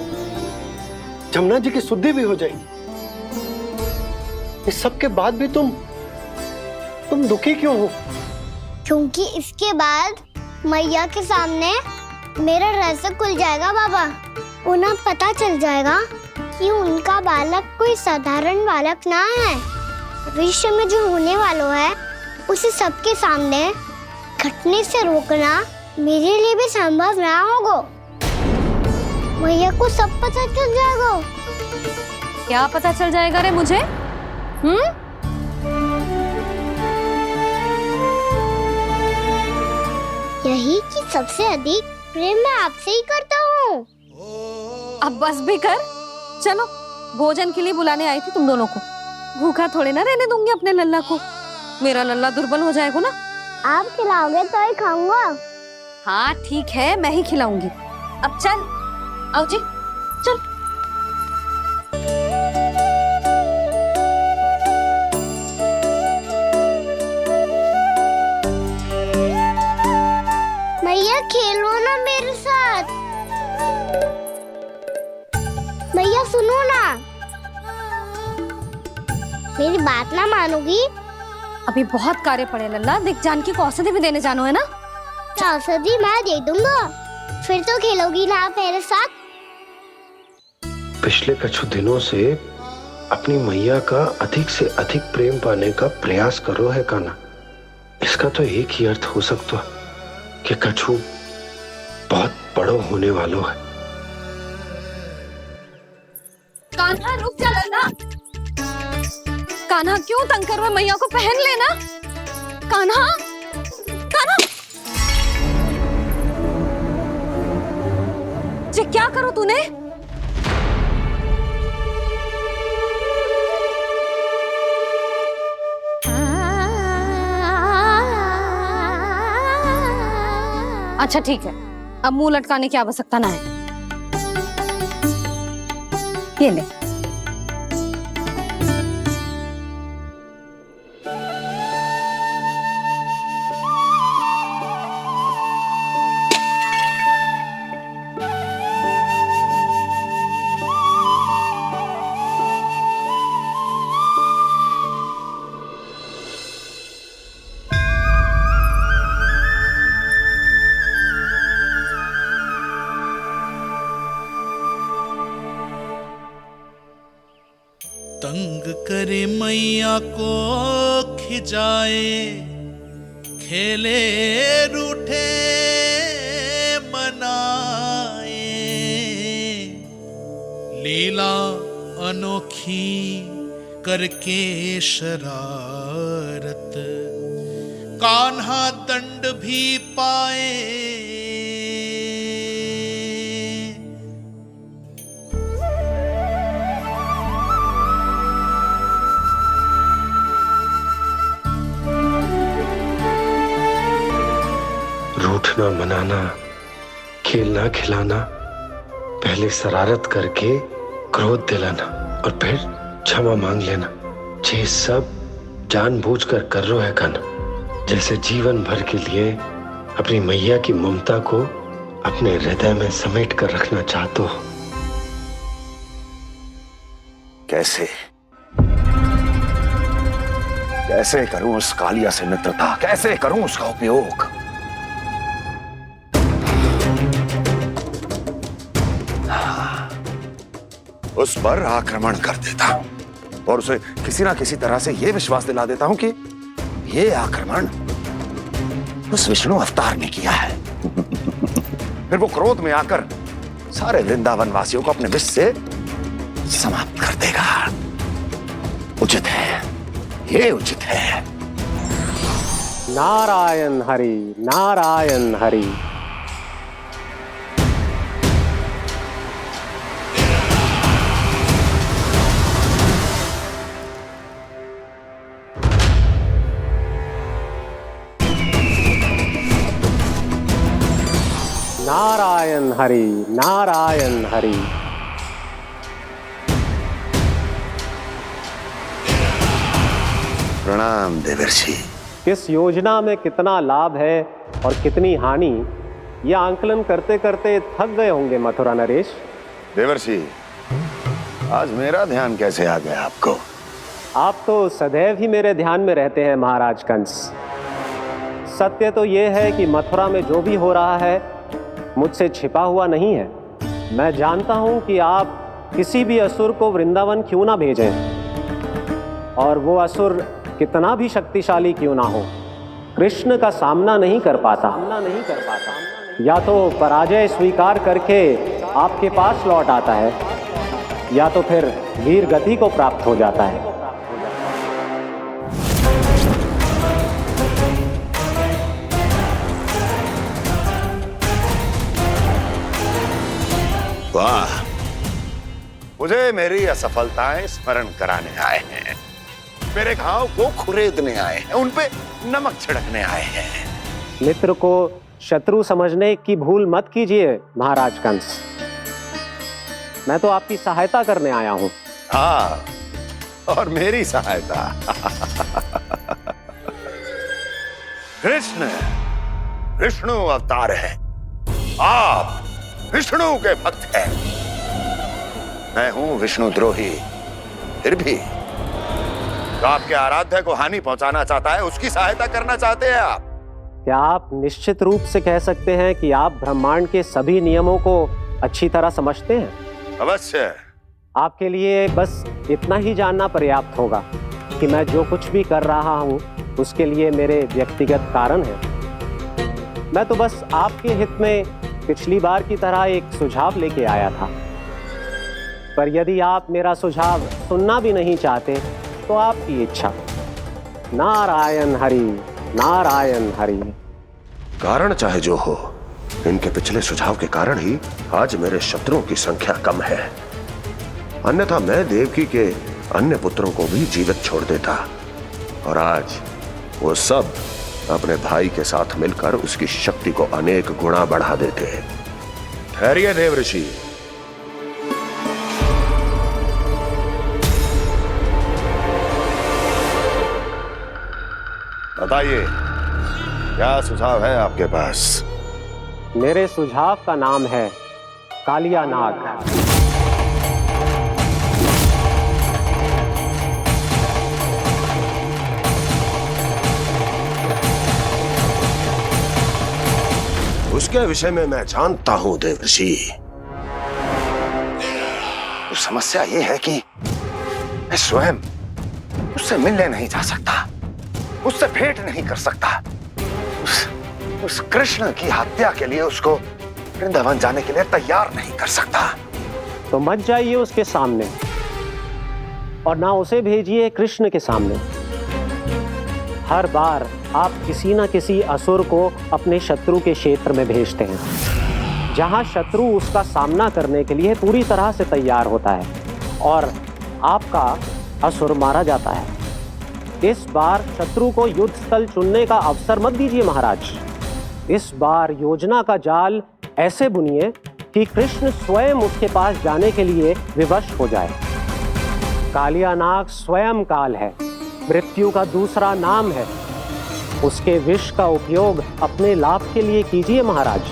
जमुना जी की शुद्धि भी हो जाएगी। इस सब के बाद भी तुम दुखी क्यों हो? क्योंकि इसके बाद मैया के सामने मेरा रहस्य खुल जाएगा बाबा। उन्हें पता चल जाएगा कि उनका बालक कोई साधारण बालक ना है। भविष्य में जो होने वाला है उसे सबके सामने घटने से रोकना मेरे लिए भी संभव ना होगा। मैया को सब पता चल जाएगा। क्या पता चल जाएगा रे मुझे? यही कि सबसे अधिक प्रेम मैं आपसे ही करता हूँ। अब बस भी कर, चलो भोजन के लिए बुलाने आई थी तुम दोनों को। भूखा थोड़े ना रहने दूंगी अपने लल्ला को, मेरा लल्ला दुर्बल हो जाएगा ना। आप खिलाओगे तो ही खाऊंगा। हाँ ठीक है, मैं ही खिलाऊंगी। अब चल, आओ जी चल। मैया खेलो ना मेरे साथ। मैया सुनो ना, मेरी बात ना मानोगी? अभी बहुत कार्य पड़े लल्ला, देख जानकी को औषधि भी देने जानो है ना। औषधि मैं दे दूंगा, फिर तो खेलोगी ना आप मेरे साथ। पिछले कुछ दिनों से अपनी मैया का अधिक से अधिक प्रेम पाने का प्रयास करो है कान्हा। इसका तो एक ही अर्थ हो सकता कि कछु बहुत बड़ो होने वालों है। कान्हा रुक जा लल्ला। कान्हा क्यों तंग कर रहा है? मैया को पहन लेना। कान्हा, कान्हा, ये क्या करो तूने? अच्छा ठीक है, अब मुंह लटकाने की आवश्यकता ना है। ये ले। तंग करे मैया को खिजाए, खेले रूठे मनाए, लीला अनोखी करके शरारत, कान्हा दंड भी पाए। रूठना मनाना, खेलना खिलाना, पहले शरारत करके क्रोध दिलाना और फिर क्षमा मांग लेना, ये सब जानबूझकर कर रहा है कान्हा। जैसे जीवन भर के लिए अपनी मैया की ममता को अपने हृदय में समेट कर रखना चाहते हो। कैसे कैसे करूं उस कालिया से मित्रता, कैसे करूं उसका उपयोग? उस पर आक्रमण कर देता हूं और उसे किसी ना किसी तरह से यह विश्वास दिला देता हूं कि यह आक्रमण उस विष्णु अवतार ने किया है। फिर वो क्रोध में आकर सारे वृंदावन वासियों को अपने विष से समाप्त कर देगा। उचित है, ये उचित है। नारायण हरि, नारायण हरि। नारायण हरि, नारायण हरि। प्रणाम देवर्षि। किस योजना में कितना लाभ है और कितनी हानि, यह आंकलन करते करते थक गए होंगे मथुरा नरेश। देवर्षि, आज मेरा ध्यान कैसे आ गया आपको? आप तो सदैव ही मेरे ध्यान में रहते हैं महाराज कंस। सत्य तो यह है कि मथुरा में जो भी हो रहा है मुझसे छिपा हुआ नहीं है। मैं जानता हूं कि आप किसी भी असुर को वृंदावन क्यों ना भेजें, और वो असुर कितना भी शक्तिशाली क्यों ना हो, कृष्ण का सामना नहीं कर पाता। या तो पराजय स्वीकार करके आपके पास लौट आता है, या तो फिर वीर गति को प्राप्त हो जाता है। वाह, मुझे मेरी असफलताएं स्मरण कराने आए हैं, मेरे घाव को खुरेदने आए हैं, उन पे नमक छिड़कने आए हैं। मित्र को शत्रु समझने की भूल मत कीजिए महाराज कंस। मैं तो आपकी सहायता करने आया हूं। हाँ, और मेरी सहायता। कृष्ण विष्णु अवतार है, आप विष्णु के भक्त हैं। मैं हूं विष्णु द्रोही, फिर भी तो आपके आराध्य को हानि पहुंचाना चाहता है, उसकी सहायता करना चाहते हैं आप। क्या आप निश्चित रूप से कह सकते हैं कि आप ब्रह्मांड के सभी नियमों को अच्छी तरह समझते हैं? अवश्य। आपके लिए बस इतना ही जानना पर्याप्त होगा कि मैं जो कुछ भी कर रहा हूं उसके लिए मेरे व्यक्तिगत कारण हैं। मैं तो बस आपके हित में पिछली बार की तरह एक सुझाव लेके आया था, पर यदि आप मेरा सुझाव सुनना भी नहीं चाहते तो आपकी इच्छा। नारायण हरि, नारायण हरि। कारण चाहे जो हो, इनके पिछले सुझाव के कारण ही आज मेरे शत्रुओं की संख्या कम है। अन्यथा मैं देवकी के अन्य पुत्रों को भी जीवित छोड़ देता, और आज वो सब अपने भाई के साथ मिलकर उसकी शक्ति को अनेक गुना बढ़ा देते हैं। ठहरिए देवऋषि। बताइए, क्या सुझाव है आपके पास? मेरे सुझाव का नाम है कालिया नाग। उसके विषय में मैं जानता हूं देवर्षि। तो समस्या यह है कि मैं स्वयं उससे मिलने नहीं जा सकता, उससे भेंट नहीं कर सकता। उस कृष्ण की हत्या के लिए उसको वृंदावन जाने के लिए तैयार नहीं कर सकता। तो मत जाइए उसके सामने, और ना उसे भेजिए कृष्ण के सामने। हर बार आप किसी ना किसी असुर को अपने शत्रु के क्षेत्र में भेजते हैं, जहां शत्रु उसका सामना करने के लिए पूरी तरह से तैयार होता है और आपका असुर मारा जाता है। इस बार शत्रु को युद्ध स्थल चुनने का अवसर मत दीजिए महाराज। इस बार योजना का जाल ऐसे बुनिए कि कृष्ण स्वयं उसके पास जाने के लिए विवश हो जाए। कालिया नाग स्वयं काल है, मृत्यु का दूसरा नाम है। उसके विष का उपयोग अपने लाभ के लिए कीजिए महाराज।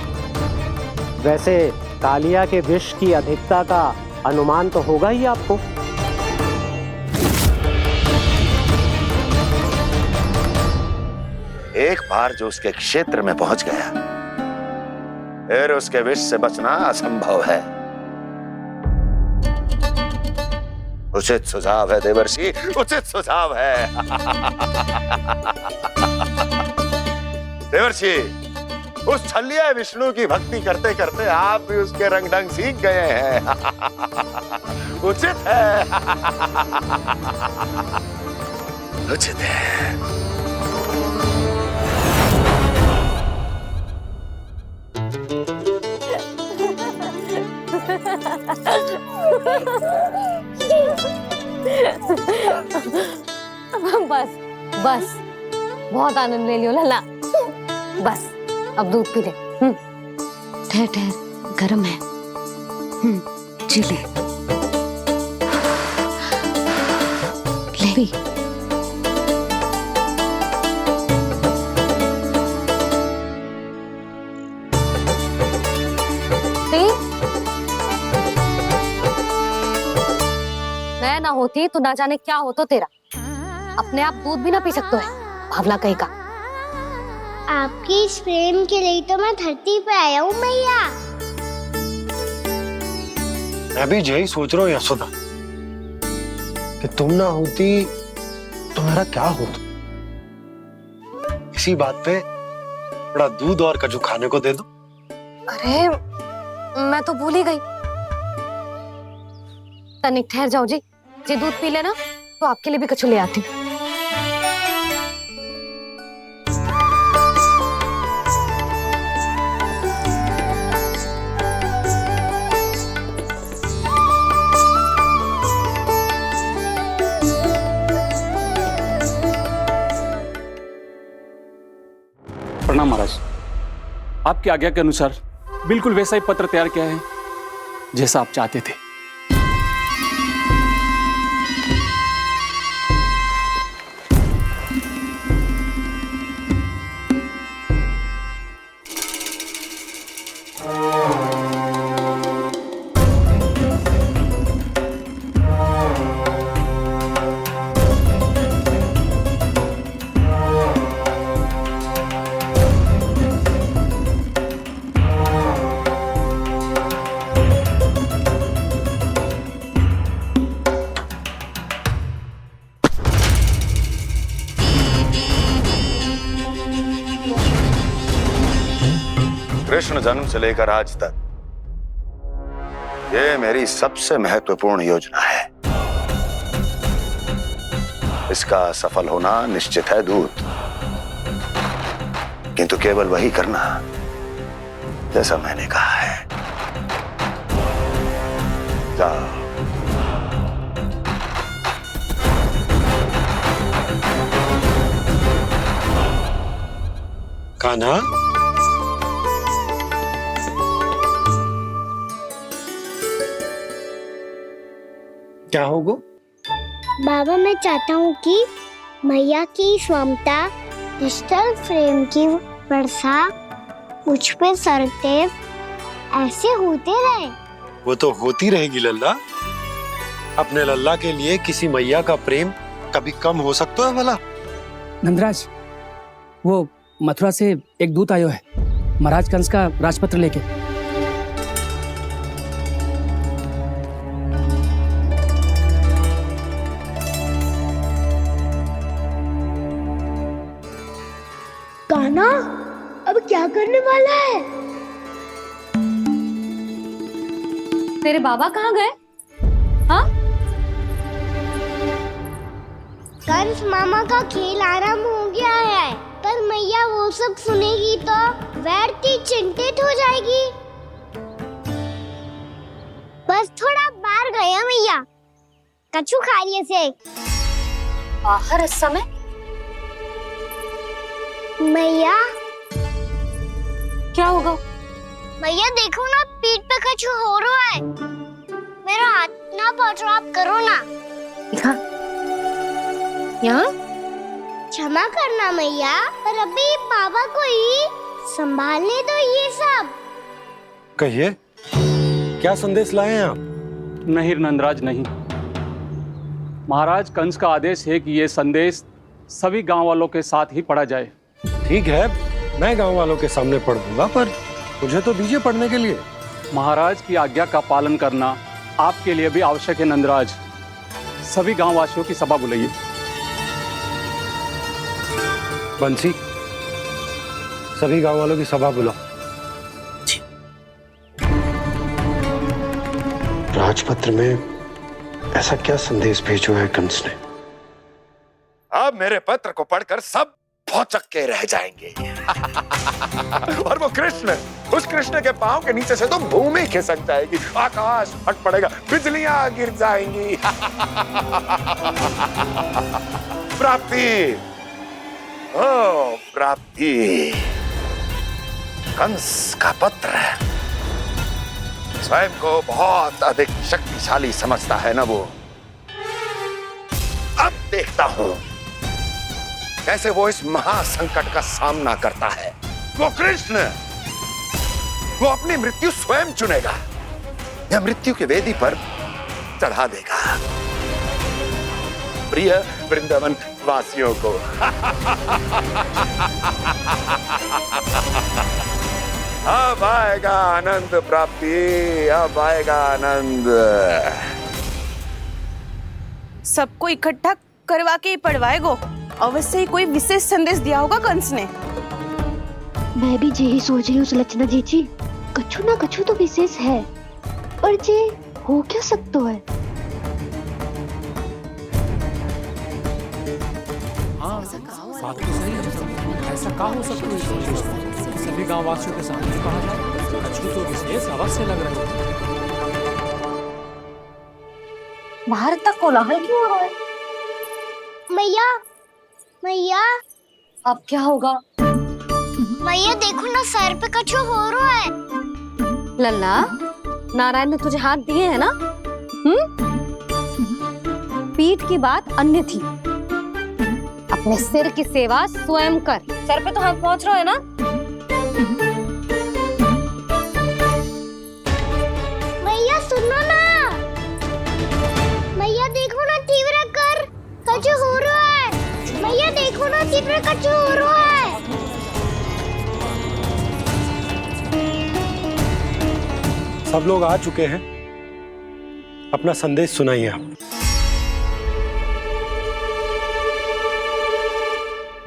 वैसे कालिया के विष की अधिकता का अनुमान तो होगा ही आपको। एक बार जो उसके क्षेत्र में पहुंच गया, फिर उसके विष से बचना असंभव है। उचित सुझाव है देवर्षि, उचित सुझाव है। देवर्षि, उस छलिया विष्णु की भक्ति करते करते आप भी उसके रंग ढंग सीख गए हैं। उचित है। उचित है। बस बस, बहुत आनंद ले लियो लल्ला। बस अब दूध पी ले। ठहर ठहर, गर्म है। जी ले। ले भी। मैं ना होती तो ना जाने क्या हो तो तेरा। अपने आप दूध भी ना पी सकते है, भावला कहीं का। आपकी इस प्रेम के लिए तो मैं धरती पे आया हूँ मैया। मैं भी यही सोच रहा हूँ यशोदा कि तुम ना होती तो मेरा क्या होता। इसी बात पे थोड़ा दूध और कजू खाने को दे दो। अरे मैं तो भूल ही गई। तनिक ठहर जाओ जी, दूध पी लेना तो आपके लिए भी कछु ले आती हूँ। प्रणाम महाराज। आपकी आज्ञा के अनुसार बिल्कुल वैसा ही पत्र तैयार किया है जैसा आप चाहते थे। कृष्ण जन्म से लेकर आज तक ये मेरी सबसे महत्वपूर्ण योजना है। इसका सफल होना निश्चित है दूत, किंतु केवल वही करना जैसा मैंने कहा है। जाओ। कान्हा, क्या होगा? बाबा मैं चाहता हूँ कि मैया की स्वमता क्रिस्टल फ्रेम की वर्षा मुझ पे सरते ऐसे होते रहे। वो तो होती रहेगी लल्ला। अपने लल्ला के लिए किसी मैया का प्रेम कभी कम हो सकता है भला? नंदराज, वो मथुरा से एक दूत आयो है महाराज कंस का राजपत्र लेके। कान्हा अब क्या करने वाला है? तेरे बाबा कहाँ गए? हाँ? कंस मामा का खेल आरंभ हो गया है, पर मैया वो सब सुनेगी तो व्यर्थ चिंतित हो जाएगी। बस थोड़ा बाहर गया मैया, कछु खा लिया से। बाहर इस समय? मैया क्या होगा? मैया देखो ना, पीठ पे कछु हो रहा है। मेरा हाथ ना पकड़ो, आप करो ना। यहाँ? क्षमा करना मैया, पर अभी बाबा को ही संभालने दो ये सब। कहिए, क्या संदेश लाए हैं आप? नहीं नंदराज, नहीं। महाराज कंस का आदेश है कि ये संदेश सभी गांव वालों के साथ ही पढ़ा जाए। ठीक है, मैं गांव वालों के सामने पढ़ दूंगा, पर मुझे तो दीजिए पढ़ने के लिए। महाराज की आज्ञा का पालन करना आपके लिए भी आवश्यक है नंदराज। सभी गांव वासियों की सभा बुलाइए। बंसी, सभी गांव वालों की सभा बुलाओ। राजपत्र में ऐसा क्या संदेश भेजो है कंस ने? अब मेरे पत्र को पढ़कर सब भौचक के रह जाएंगे। और वो कृष्ण, उस कृष्ण के पांव के नीचे से तो भूमि खिसक जाएगी, आकाश फट पड़ेगा, बिजलियां गिर जाएंगी। प्राप्ति, ओ प्राप्ति, कंस का पत्र। स्वयं को बहुत अधिक शक्तिशाली समझता है ना वो। अब देखता हूं कैसे वो इस महासंकट का सामना करता है। वो कृष्ण, वो अपनी मृत्यु स्वयं चुनेगा या मृत्यु की वेदी पर चढ़ा देगा प्रिय वृंदावन वासियों को। अब आएगा आनंद प्राप्ति, अब आएगा आनंद। सबको इकट्ठा करवा के ही पढ़वाएगो। अवश्य ही कोई विशेष संदेश दिया होगा कंस ने। मैं भी यही सोच रही हूँ सुलक्षणा जी, कछु ना कछु तो विशेष है, पर जे हो क्या सकता है? हाँ, बात तो सही है। ऐसा क्या हो सकता है? सभी गांव वासियों के सामने कहा जाए, कछु तो विशेष अवश्य लग रहा है। बाहर तक कोलाहल क्यों हो रहा है? मैया, मैया, अब क्या होगा? मैया देखो ना, सर पे कछु हो रहा है। लल्ला, नारायण ने तुझे हाथ दिए है ना? पीठ की बात अन्य थी। अपने सिर की सेवा स्वयं कर। सर पे तो हाथ पहुंच रहा है ना? मैया सुनो ना, मैया देखो ना, तीव्र कर, कछु हो रहा है। मैया देखो ना, तीव्र कछु हो रहा है। सब लोग आ चुके हैं, अपना संदेश सुनाइए आप।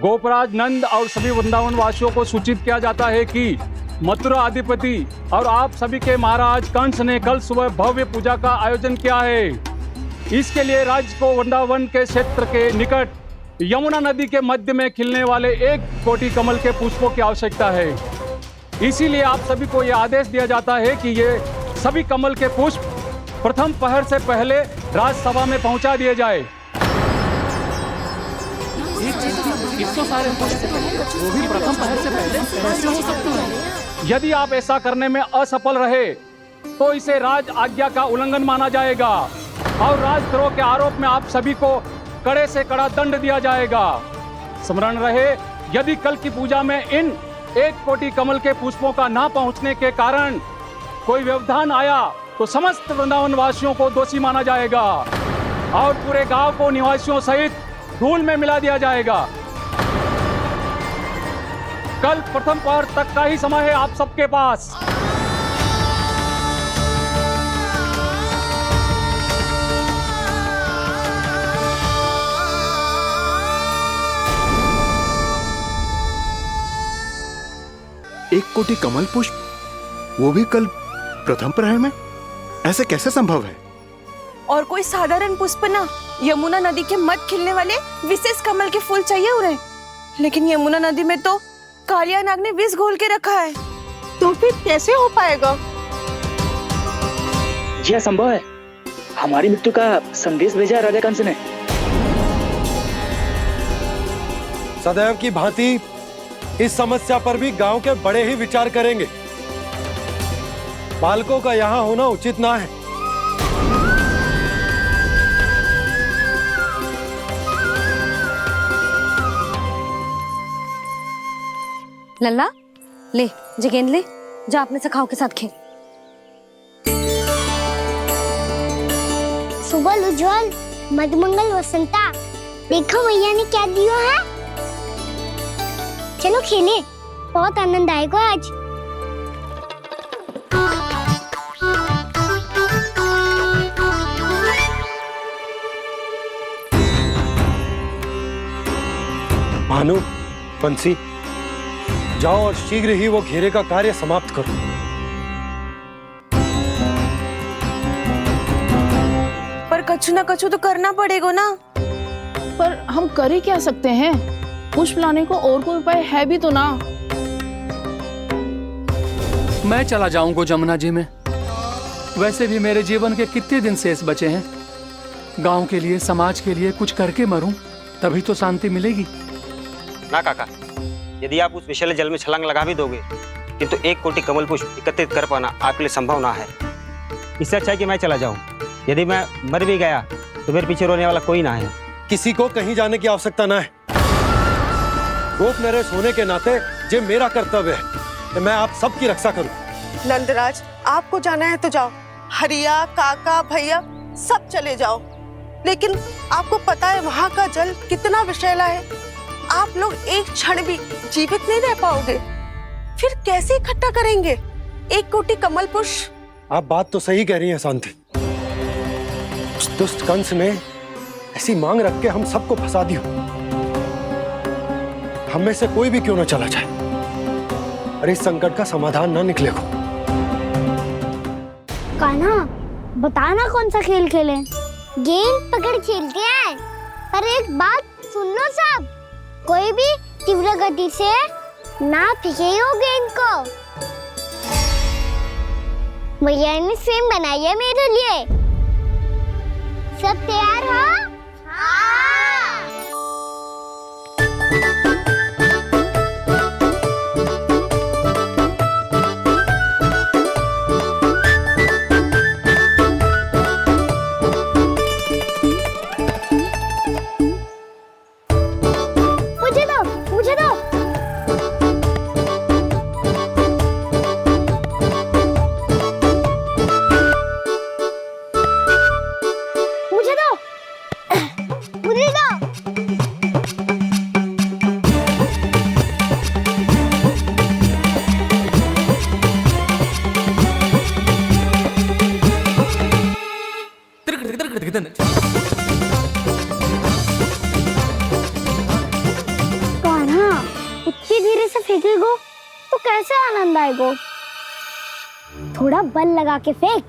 गोपराज नंद और सभी वृंदावन वासियों को सूचित किया जाता है कि मथुरा अधिपति और आप सभी के महाराज कंस ने कल सुबह भव्य पूजा का आयोजन किया है। इसके लिए राज्य को वृंदावन के क्षेत्र के निकट यमुना नदी के मध्य में खिलने वाले 1 कोटि कमल के पुष्पों की आवश्यकता है। इसीलिए आप सभी को यह आदेश दिया जाता है कि ये सभी कमल के पुष्प प्रथम पहर से पहले राजसभा में पहुंचा दिए जाए। सारे वो भी प्रथम पहर से पहले कैसे हो सकते हैं? यदि आप ऐसा करने में असफल रहे तो इसे राज आज्ञा का उल्लंघन माना जाएगा और राजद्रोह के आरोप में आप सभी को कड़े से कड़ा दंड दिया जाएगा। स्मरण रहे, यदि कल की पूजा में इन 1 कोटि कमल के पुष्पों का ना पहुंचने के कारण कोई व्यवधान आया तो समस्त वृंदावन वासियों को दोषी माना जाएगा और पूरे गांव को निवासियों सहित धूल में मिला दिया जाएगा। कल प्रथम पहर तक का ही समय है आप सबके पास। एक कोटि कमल पुष्प, वो भी कल प्रथम प्रहर में? ऐसे कैसे संभव है? और कोई साधारण पुष्प ना, यमुना नदी के मध्य खिलने वाले विशेष कमल के फूल चाहिए उन्हें। लेकिन यमुना नदी में तो कालिया नाग ने विष घोल के रखा है, तो फिर कैसे हो पाएगा? जी असंभव है। हमारी मृत्यु का संदेश भेजा राजा कंस ने। सदैव की भांति इस समस्या पर भी गांव के बड़े ही विचार करेंगे। बालकों का यहाँ होना उचित ना है। लल्ला, ले जे गेंद ले, जा अपने सखाओं के साथ खेल। सुबह उज्जवल मधुमंगल वसंता, देखो भैया ने क्या दिया है। चलो खेले, बहुत आनंद आएगा आज। भानु, बंसी, जाओ और शीघ्र ही वो घेरे का कार्य समाप्त करो। पर कछु ना कछु तो करना पड़ेगा ना। पर हम कर ही क्या सकते हैं? पुष्प लाने को और कोई उपाय है भी तो ना। मैं चला जाऊंगा जमुना जी में। वैसे भी मेरे जीवन के कितने दिन शेष बचे हैं। गांव के लिए, समाज के लिए कुछ करके मरूं, तभी तो शांति मिलेगी। ना काका, यदि आप उस विषैले जल में छलांग लगा भी दोगे, किंतु 1 कोटि कमल पुष्प एकत्रित कर पाना आपके लिए संभव ना है। इससे अच्छा है कि मैं चला जाऊं। यदि मैं मर भी गया तो मेरे पीछे रोने वाला कोई ना है। किसी को कहीं जाने की आवश्यकता ना है। गोप नरेश होने के नाते ये मेरा कर्तव्य है कि मैं आप सबकी रक्षा करूं। नंदराज, आपको जाना है तो जाओ। हरिया, काका, भैया सब चले जाओ। लेकिन आपको पता है वहाँ का जल कितना विषैला है। आप लोग एक क्षण भी जीवित नहीं रह पाओगे। फिर कैसे इकट्ठा करेंगे 1 कोटि कमल पुष्प? आप बात तो सही कह रही हैं शांति। उस दुष्ट कंस ने ऐसी मांग रख के हम सबको फंसा दिया। हम में से कोई भी क्यों ना चला जाए और इस संकट का समाधान ना निकले को। कान्हा, बताना कौन सा खेल खेले? गेंद पकड़ खेलते हैं, पर एक बात सुन लो सब, कोई भी तीव्र गति से ना फेंकेगा गेंद को। भैया ने स्वयं बनाई है मेरे लिए। सब तैयार हो? मुझे दो। कान्हा, इतनी धीरे से फेंकेगो तो कैसे आनंद आएगो? थोड़ा बल लगा के फेंक।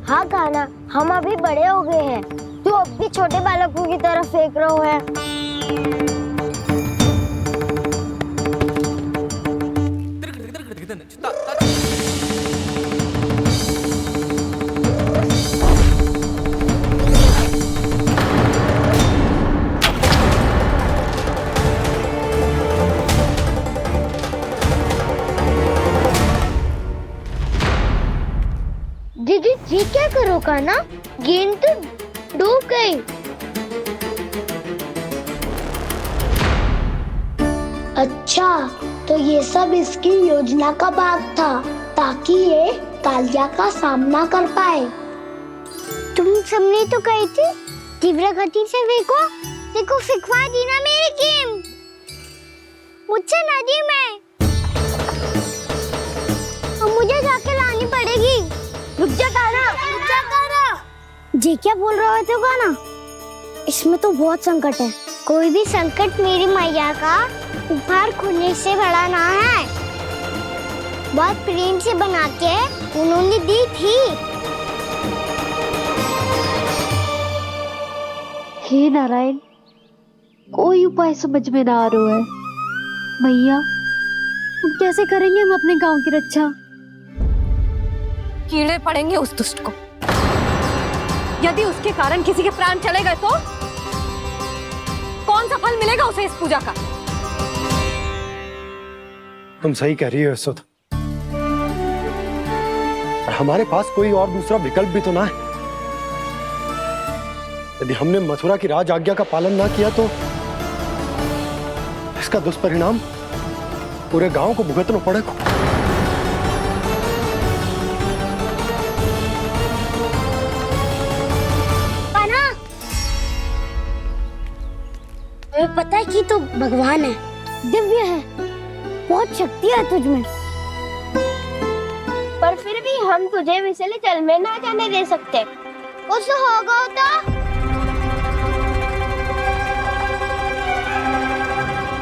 हाँ कान्हा, हम अभी बड़े हो गए हैं, तू अब भी छोटे बालकों की तरह फेंक रहा है। दीदी जी क्या करो कान्हा, गेंद तो डूब गई। अच्छा, तो ये सब इसकी योजना का भाग था, ताकि ये कालिया का सामना कर पाए। तुम सबने तो कही थी तीव्र गति से फेंको, देखो सिखवा दी ना मेरी गेम। मुझसे नदी में अब मुझे जाके लानी पड़ेगी। रुक जा कान्हा, रुक जा कान्हा। जी क्या बोल रहे थे कान्हा? इसमें तो बहुत संकट है। कोई भी संकट मेरी मैया का उपहार खोने से बड़ा ना है। बहुत प्रेम से बना के उन्होंने दी थी। हे नारायण, कोई उपाय समझ में ना आ रहा है। भैया, हम कैसे करेंगे हम अपने गांव की रक्षा? कीड़े पड़ेंगे उस दुष्ट को। यदि उसके कारण किसी के प्राण चले गए तो कौन सा फल मिलेगा उसे इस पूजा का? तुम सही कह रही हो यशोदा। हमारे पास कोई और दूसरा विकल्प भी तो ना है। यदि हमने मथुरा की राज आज्ञा का पालन ना किया तो इसका दुष्परिणाम पूरे गांव को भुगतना पड़ेगा। तुम्हें पता है कि तू भगवान है, दिव्य है, बहुत शक्ति है तुझमें, पर फिर भी हम तुझे विषैले जल में ना जाने दे सकते। कुछ होगा तो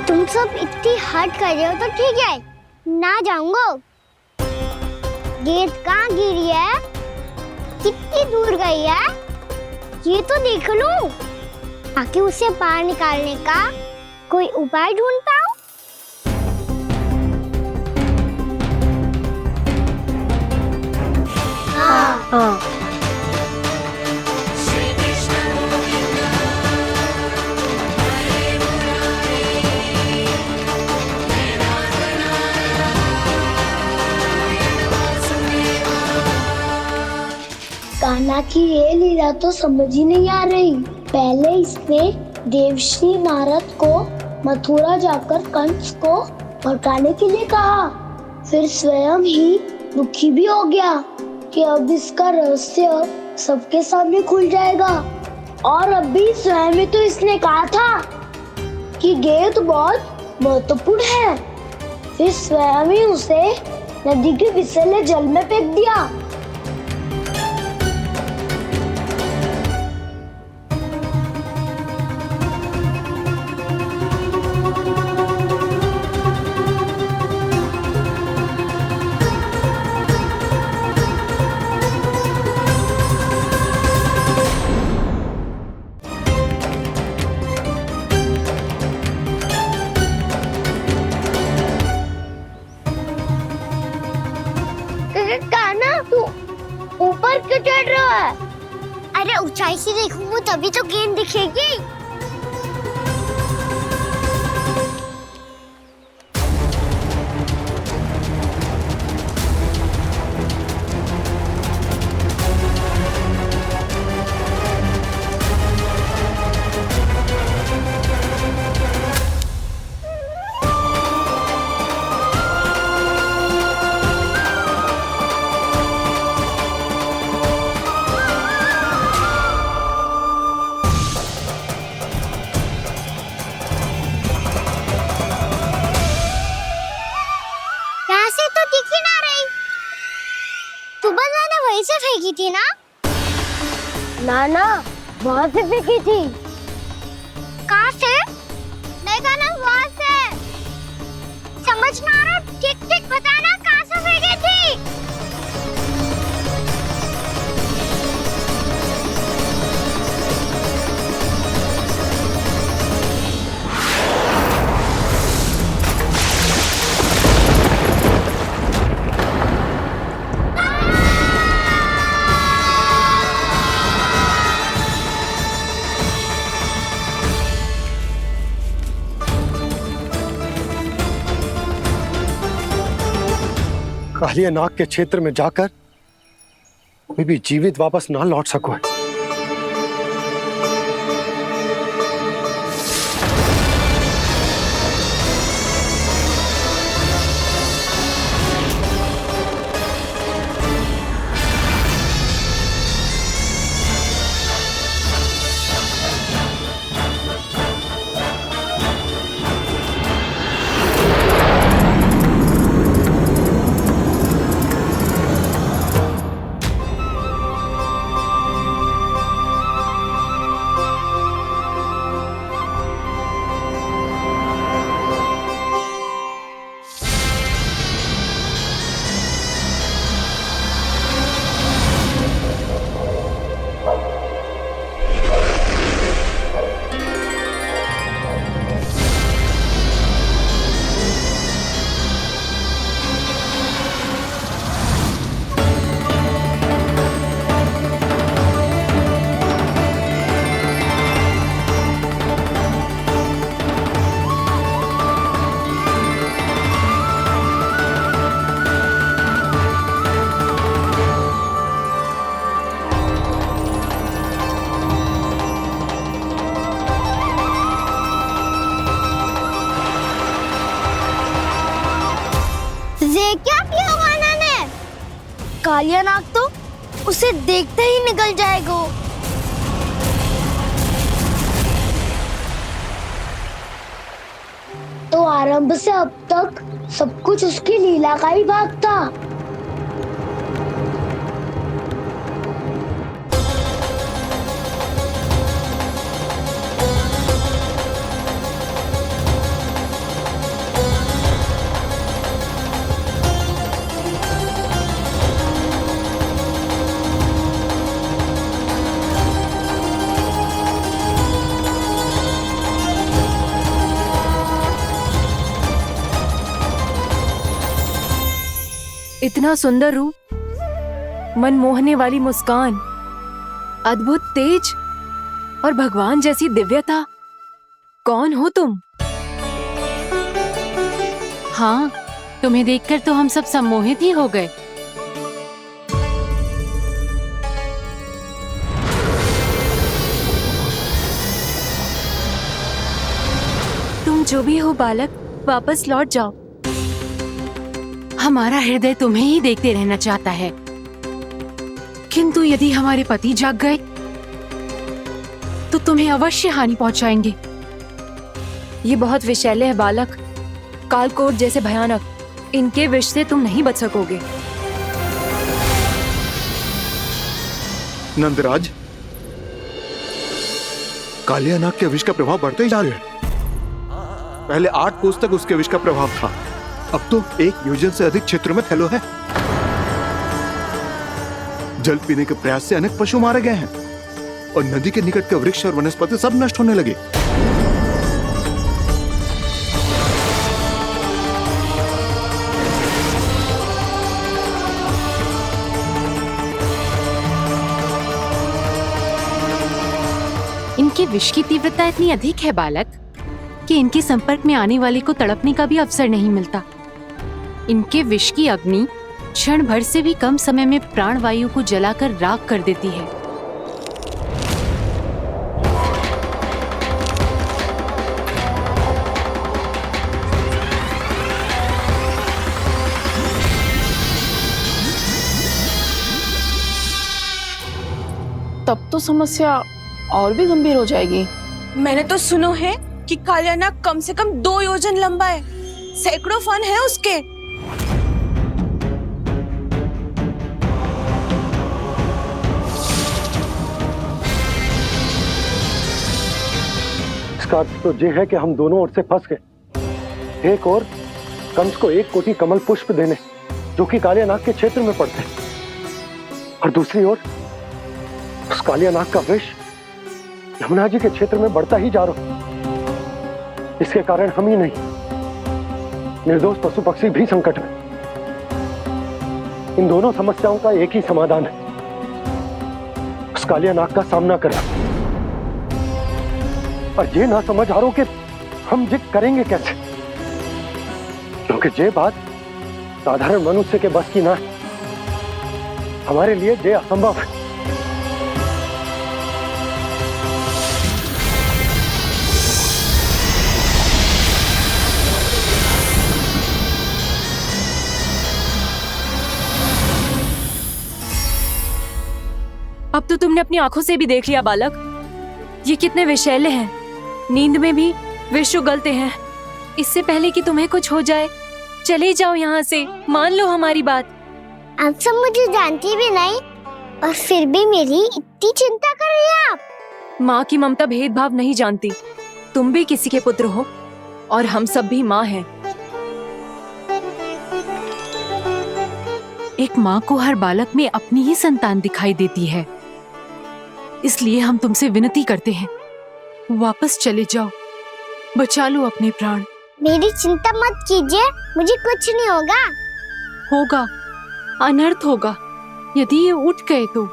तुम सब इतनी हट कर रहे हो तो ठीक है, ना जाऊंगा। गेट कहाँ गिरी है, कितनी दूर गई है, ये तो देख लूं, ताकि उसे बाहर निकालने का कोई उपाय ढूंढ पाऊं। हाँ। कान्हा की ये लीला तो समझ ही नहीं आ रही। पहले इसने देवश्री नारद को मथुरा जाकर कंस को भड़काने के लिए कहा, फिर स्वयं ही दुखी भी हो गया कि अब इसका रहस्य सबके सामने खुल जाएगा। और अभी स्वयं ही तो इसने कहा था कि गेट बहुत महत्वपूर्ण है, फिर स्वयं ही उसे नदी के विषैले जल में फेंक दिया। ऊपर क्यों चढ़ रहा है? अरे ऊंचाई से देखूंगा तभी तो गेंद दिखेगी। वहीं से फेंकी थी ना? ना वहाँ से फेंकी थी। कहाँ से? नहीं कहना वहाँ से। समझ ना आ रहा, ठीक बताना कहाँ से फेंकी थी? कालिया नाग के क्षेत्र में जाकर कोई भी जीवित वापस ना लौट सको है। क्या किया कान्हा ने? कालिया नाग तो उसे देखते ही निकल जाएगा। प्रारंभ से अब तक सब कुछ उसकी लीला का ही भाग था। इतना सुंदर रूप, मन मोहने वाली मुस्कान, अद्भुत तेज और भगवान जैसी दिव्यता। कौन हो तुम? हाँ, तुम्हें देखकर तो हम सब सम्मोहित ही हो गए। तुम जो भी हो बालक, वापस लौट जाओ। हमारा हृदय तुम्हें ही देखते रहना चाहता है, किंतु यदि हमारे पति जाग गए तो तुम्हें अवश्य हानि पहुंचाएंगे। ये बहुत विषैले है बालक, कालकोट जैसे भयानक। इनके विष से तुम नहीं बच सकोगे। नंदराज, कालिया नाग के विष का प्रभाव बढ़ते ही जा रहा है। पहले 8 कोस तक उसके विष का प्रभाव था, अब तो 1 योजन से अधिक क्षेत्र में फैलो है। जल पीने के प्रयास से अनेक पशु मारे गए हैं और नदी के निकट के वृक्ष और वनस्पति सब नष्ट होने लगे। इनके विष की तीव्रता इतनी अधिक है बालक कि इनके संपर्क में आने वाले को तड़पने का भी अवसर नहीं मिलता। इनके विष की अग्नि क्षण भर से भी कम समय में प्राणवायु को जलाकर राख कर देती है। तब तो समस्या और भी गंभीर हो जाएगी। मैंने तो सुनो है कि कालिया नाग कम से कम 2 योजन लंबा है, सैकड़ों फन है उसके। इसका अर्थ तो ये है कि हम दोनों ओर से फंस गए। एक और कंस को 1 कोटि कमल पुष्प देने जो कि कालिया नाग के क्षेत्र में पड़ते हैं, और दूसरी ओर उस कालिया नाग का विष यमुना जी के क्षेत्र में बढ़ता ही जा रहा। इसके कारण हम ही नहीं, निर्दोष पशु पक्षी भी संकट में। इन दोनों समस्याओं का एक ही समाधान है, उस कालिया नाग का सामना करना। और ये ना समझ आ रहा कि हम ये करेंगे कैसे, क्योंकि ये बात साधारण मनुष्य के बस की ना है। हमारे लिए ये असंभव है। अब तो तुमने अपनी आंखों से भी देख लिया बालक, ये कितने विषैले हैं। नींद में भी विष उगलते हैं। इससे पहले कि तुम्हें कुछ हो जाए, चले जाओ यहाँ से, मान लो हमारी बात। आप सब मुझे जानती भी नहीं और फिर भी मेरी इतनी चिंता कर रही हैं आप। माँ की ममता भेदभाव नहीं जानती। तुम भी किसी के पुत्र हो और हम सब भी माँ हैं। एक माँ को हर बालक में अपनी ही संतान दिखाई देती है, इसलिए हम तुमसे विनती करते हैं, वापस चले जाओ, बचा लो अपने प्राण। मेरी चिंता मत कीजिए, मुझे कुछ नहीं होगा। होगा, अनर्थ होगा यदि ये उठ गए तो।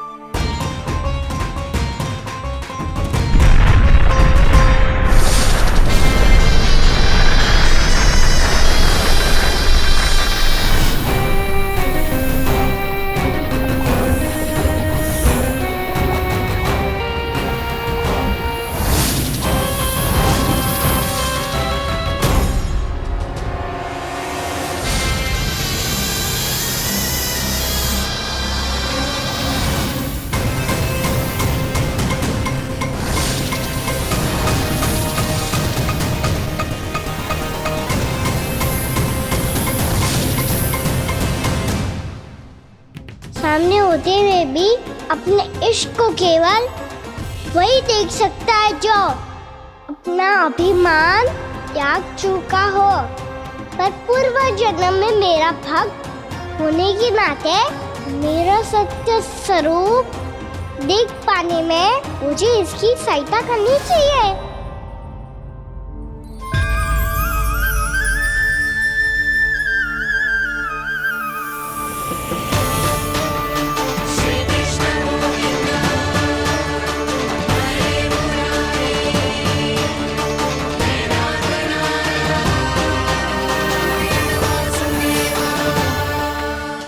होते हुए भी अपने इश्क को केवल वही देख सकता है जो अपना अभिमान त्याग चुका हो। पर पूर्व जन्म में मेरा भक्त होने के नाते मेरा सत्य स्वरूप देख पाने में मुझे इसकी सहायता करनी चाहिए।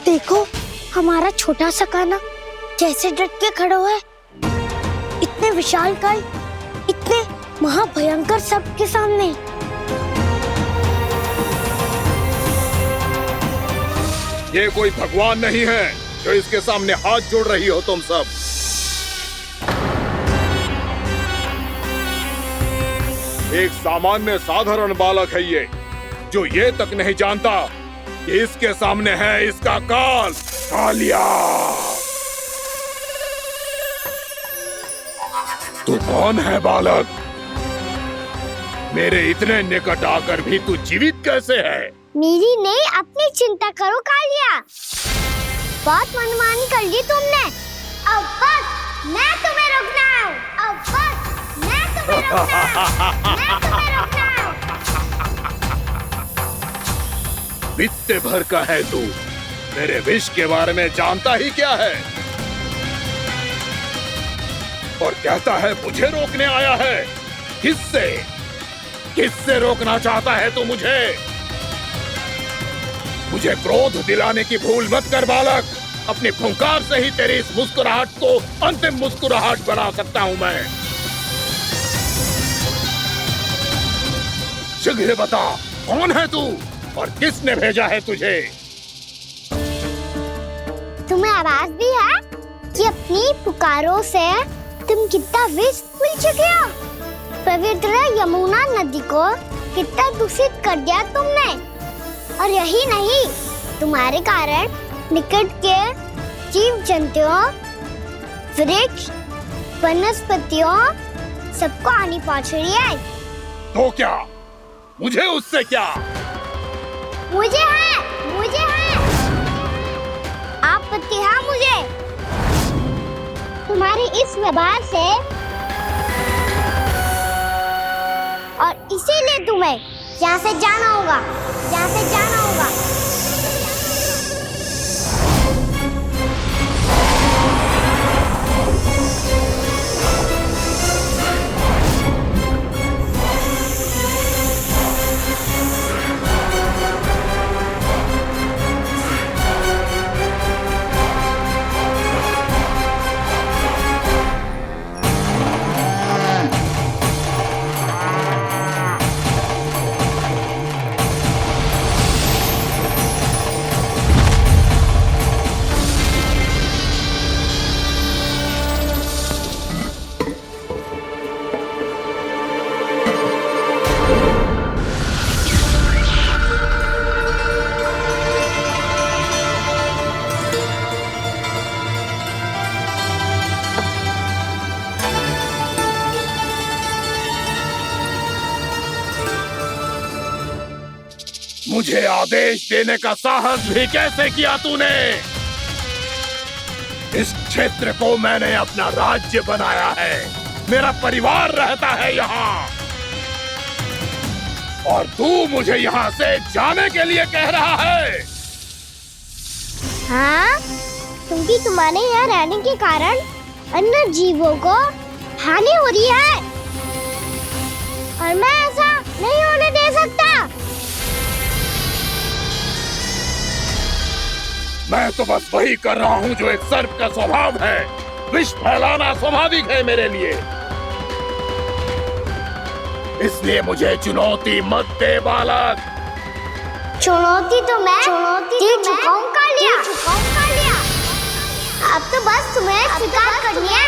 देखो हमारा छोटा सा कान्हा कैसे डट के खड़ा हुआ है, इतने विशालकाय, इतने महाभयंकर सबके सामने। ये कोई भगवान नहीं है जो इसके सामने हाथ जोड़ रही हो तुम सब। एक सामान्य साधारण बालक है ये, जो ये तक नहीं जानता कि इसके सामने है इसका काल, कालिया। तू कौन है बालक? मेरे इतने निकट आकर भी तू जीवित कैसे है? मेरी नहीं, अपनी चिंता करो कालिया। बहुत मनमानी कर ली तुमने। अब बस मैं तुम्हें रोकना हूँ। अब बस मैं तुम्हें रोकना हूँ। मैं तुम्हें रोकना हूँ। बित्ते भर का है तू, मेरे विष के बारे में जानता ही क्या है? और कहता है मुझे रोकने आया है। किससे? किससे रोकना चाहता है तू मुझे? मुझे क्रोध दिलाने की भूल मत कर बालक। अपनी फुंकार से ही तेरी इस मुस्कुराहट को अंतिम मुस्कुराहट बना सकता हूं मैं। शीघ्र बता, कौन है तू और किसने भेजा है तुझे? तुम्हें आवाज भी है कि अपनी पुकारों से तुम कितना विष भूल चुके हो। पवित्र यमुना नदी को कितना दूषित कर दिया तुमने। और यही नहीं, तुम्हारे कारण निकट के जीव जंतुओं, वृक्ष, वनस्पतियों सबको हानि पहुंच रही है। तो क्या? मुझे उससे क्या? मुझे है आपत्ति है मुझे तुम्हारे इस व्यवहार से, और इसीलिए तुम्हें यहाँ से जाना होगा। यहाँ से जाना होगा। मुझे आदेश देने का साहस भी कैसे किया तूने? इस क्षेत्र को मैंने अपना राज्य बनाया है, मेरा परिवार रहता है यहाँ, और तू मुझे यहाँ से जाने के लिए कह रहा है? हाँ, क्योंकि तुम्हारे यहाँ रहने के कारण अन्य जीवों को हानि हो रही है, और मैं ऐसा नहीं होने दे सकता। मैं तो बस वही कर रहा हूँ जो एक सर्प का स्वभाव है। विष फैलाना स्वाभाविक है मेरे लिए, इसलिए मुझे चुनौती मत दे बालक। चुनौती तो मैं दे चुका हूँ कालिया। अब तो बस तुम्हें स्वीकार करनी है।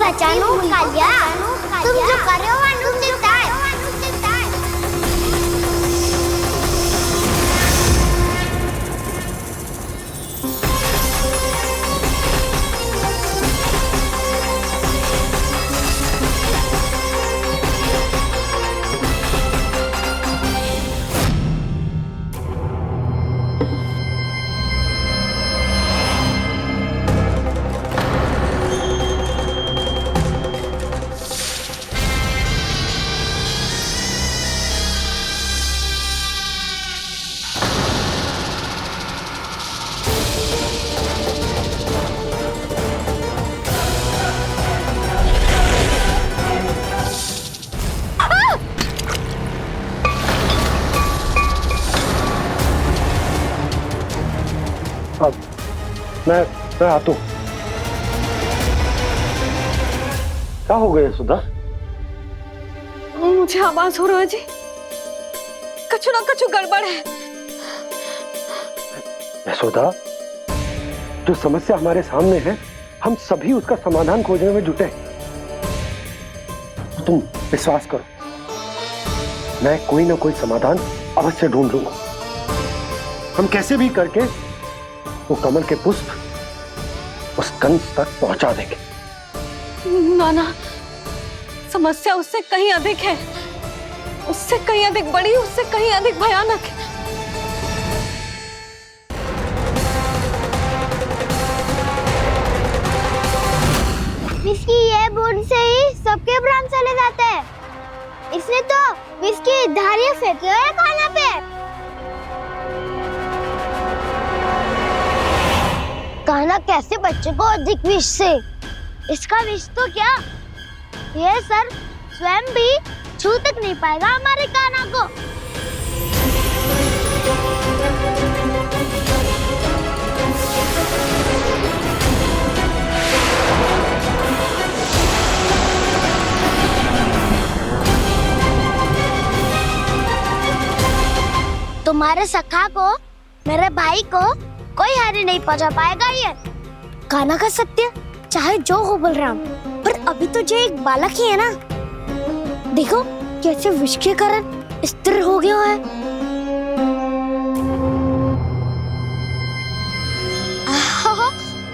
पहचानो कालिया, तुम जो कर रहे हो अनुचित है। मैं आता हूं। क्या हो गया सुधा? मुझे आवाज हो रहा है जी, कछु ना कछु गड़बड़ है। यशोदा, जो समस्या हमारे सामने है, हम सभी उसका समाधान खोजने में जुटे। तुम विश्वास करो, मैं कोई ना कोई समाधान अवश्य ढूंढ लूंगा। हम कैसे भी करके वो कमल के पुष्प उस कंस तक पहुंचा देंगे। नाना, समस्या उससे कहीं अधिक है, उससे कहीं अधिक बड़ी, उससे कहीं अधिक भयानक है। विस्की ये बूंद से ही सबके प्राण चले जाते हैं। इसने तो विस्की धारियां फेंके हुए हैं खाना पे। कान्हा कैसे बच्चे को अधिक विष से? इसका विष तो क्या, ये सर स्वयं भी छू तक नहीं पाएगा हमारे कान्हा को। तुम्हारे सखा को, मेरे भाई को कोई हानि नहीं पहुंचा पाएगा। ये कान्हा का सत्य चाहे जो हो बलराम, पर अभी तो जो एक बालक ही है ना। देखो कैसे विष के कारण स्थिर हो गया है।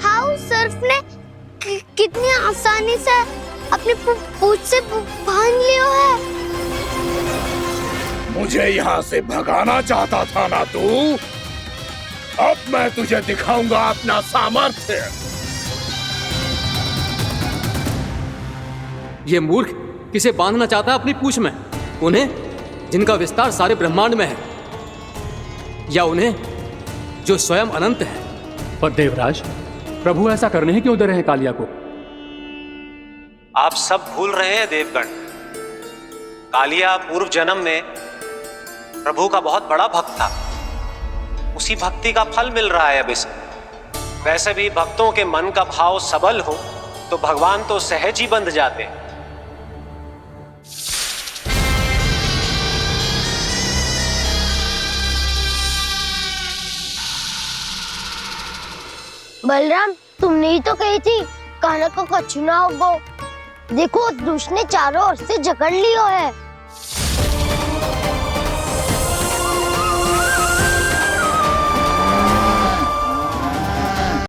हाउ सर्फ ने कितनी आसानी से अपनी पूंछ से बांध लिया है। मुझे यहाँ से भगाना चाहता था ना तू? अब मैं तुझे दिखाऊंगा अपना सामर्थ्य। ये मूर्ख किसे बांधना चाहता है अपनी पूंछ में? उन्हें जिनका विस्तार सारे ब्रह्मांड में है, या उन्हें जो स्वयं अनंत है? पर देवराज, प्रभु ऐसा करने ही क्यों दे रहे हैं कालिया को? आप सब भूल रहे हैं देवगण, कालिया पूर्व जन्म में प्रभु का बहुत बड़ा भक्त था। उसी भक्ति का फल मिल रहा है अब इसे। वैसे भी भक्तों के मन का भाव सबल हो तो भगवान तो सहज ही बंध जाते हैं। बलराम, तुमने ही तो कही थी कान्हा को कछु ना होगा। देखो दुष्ट ने चारों ओर से जकड़ लियो है।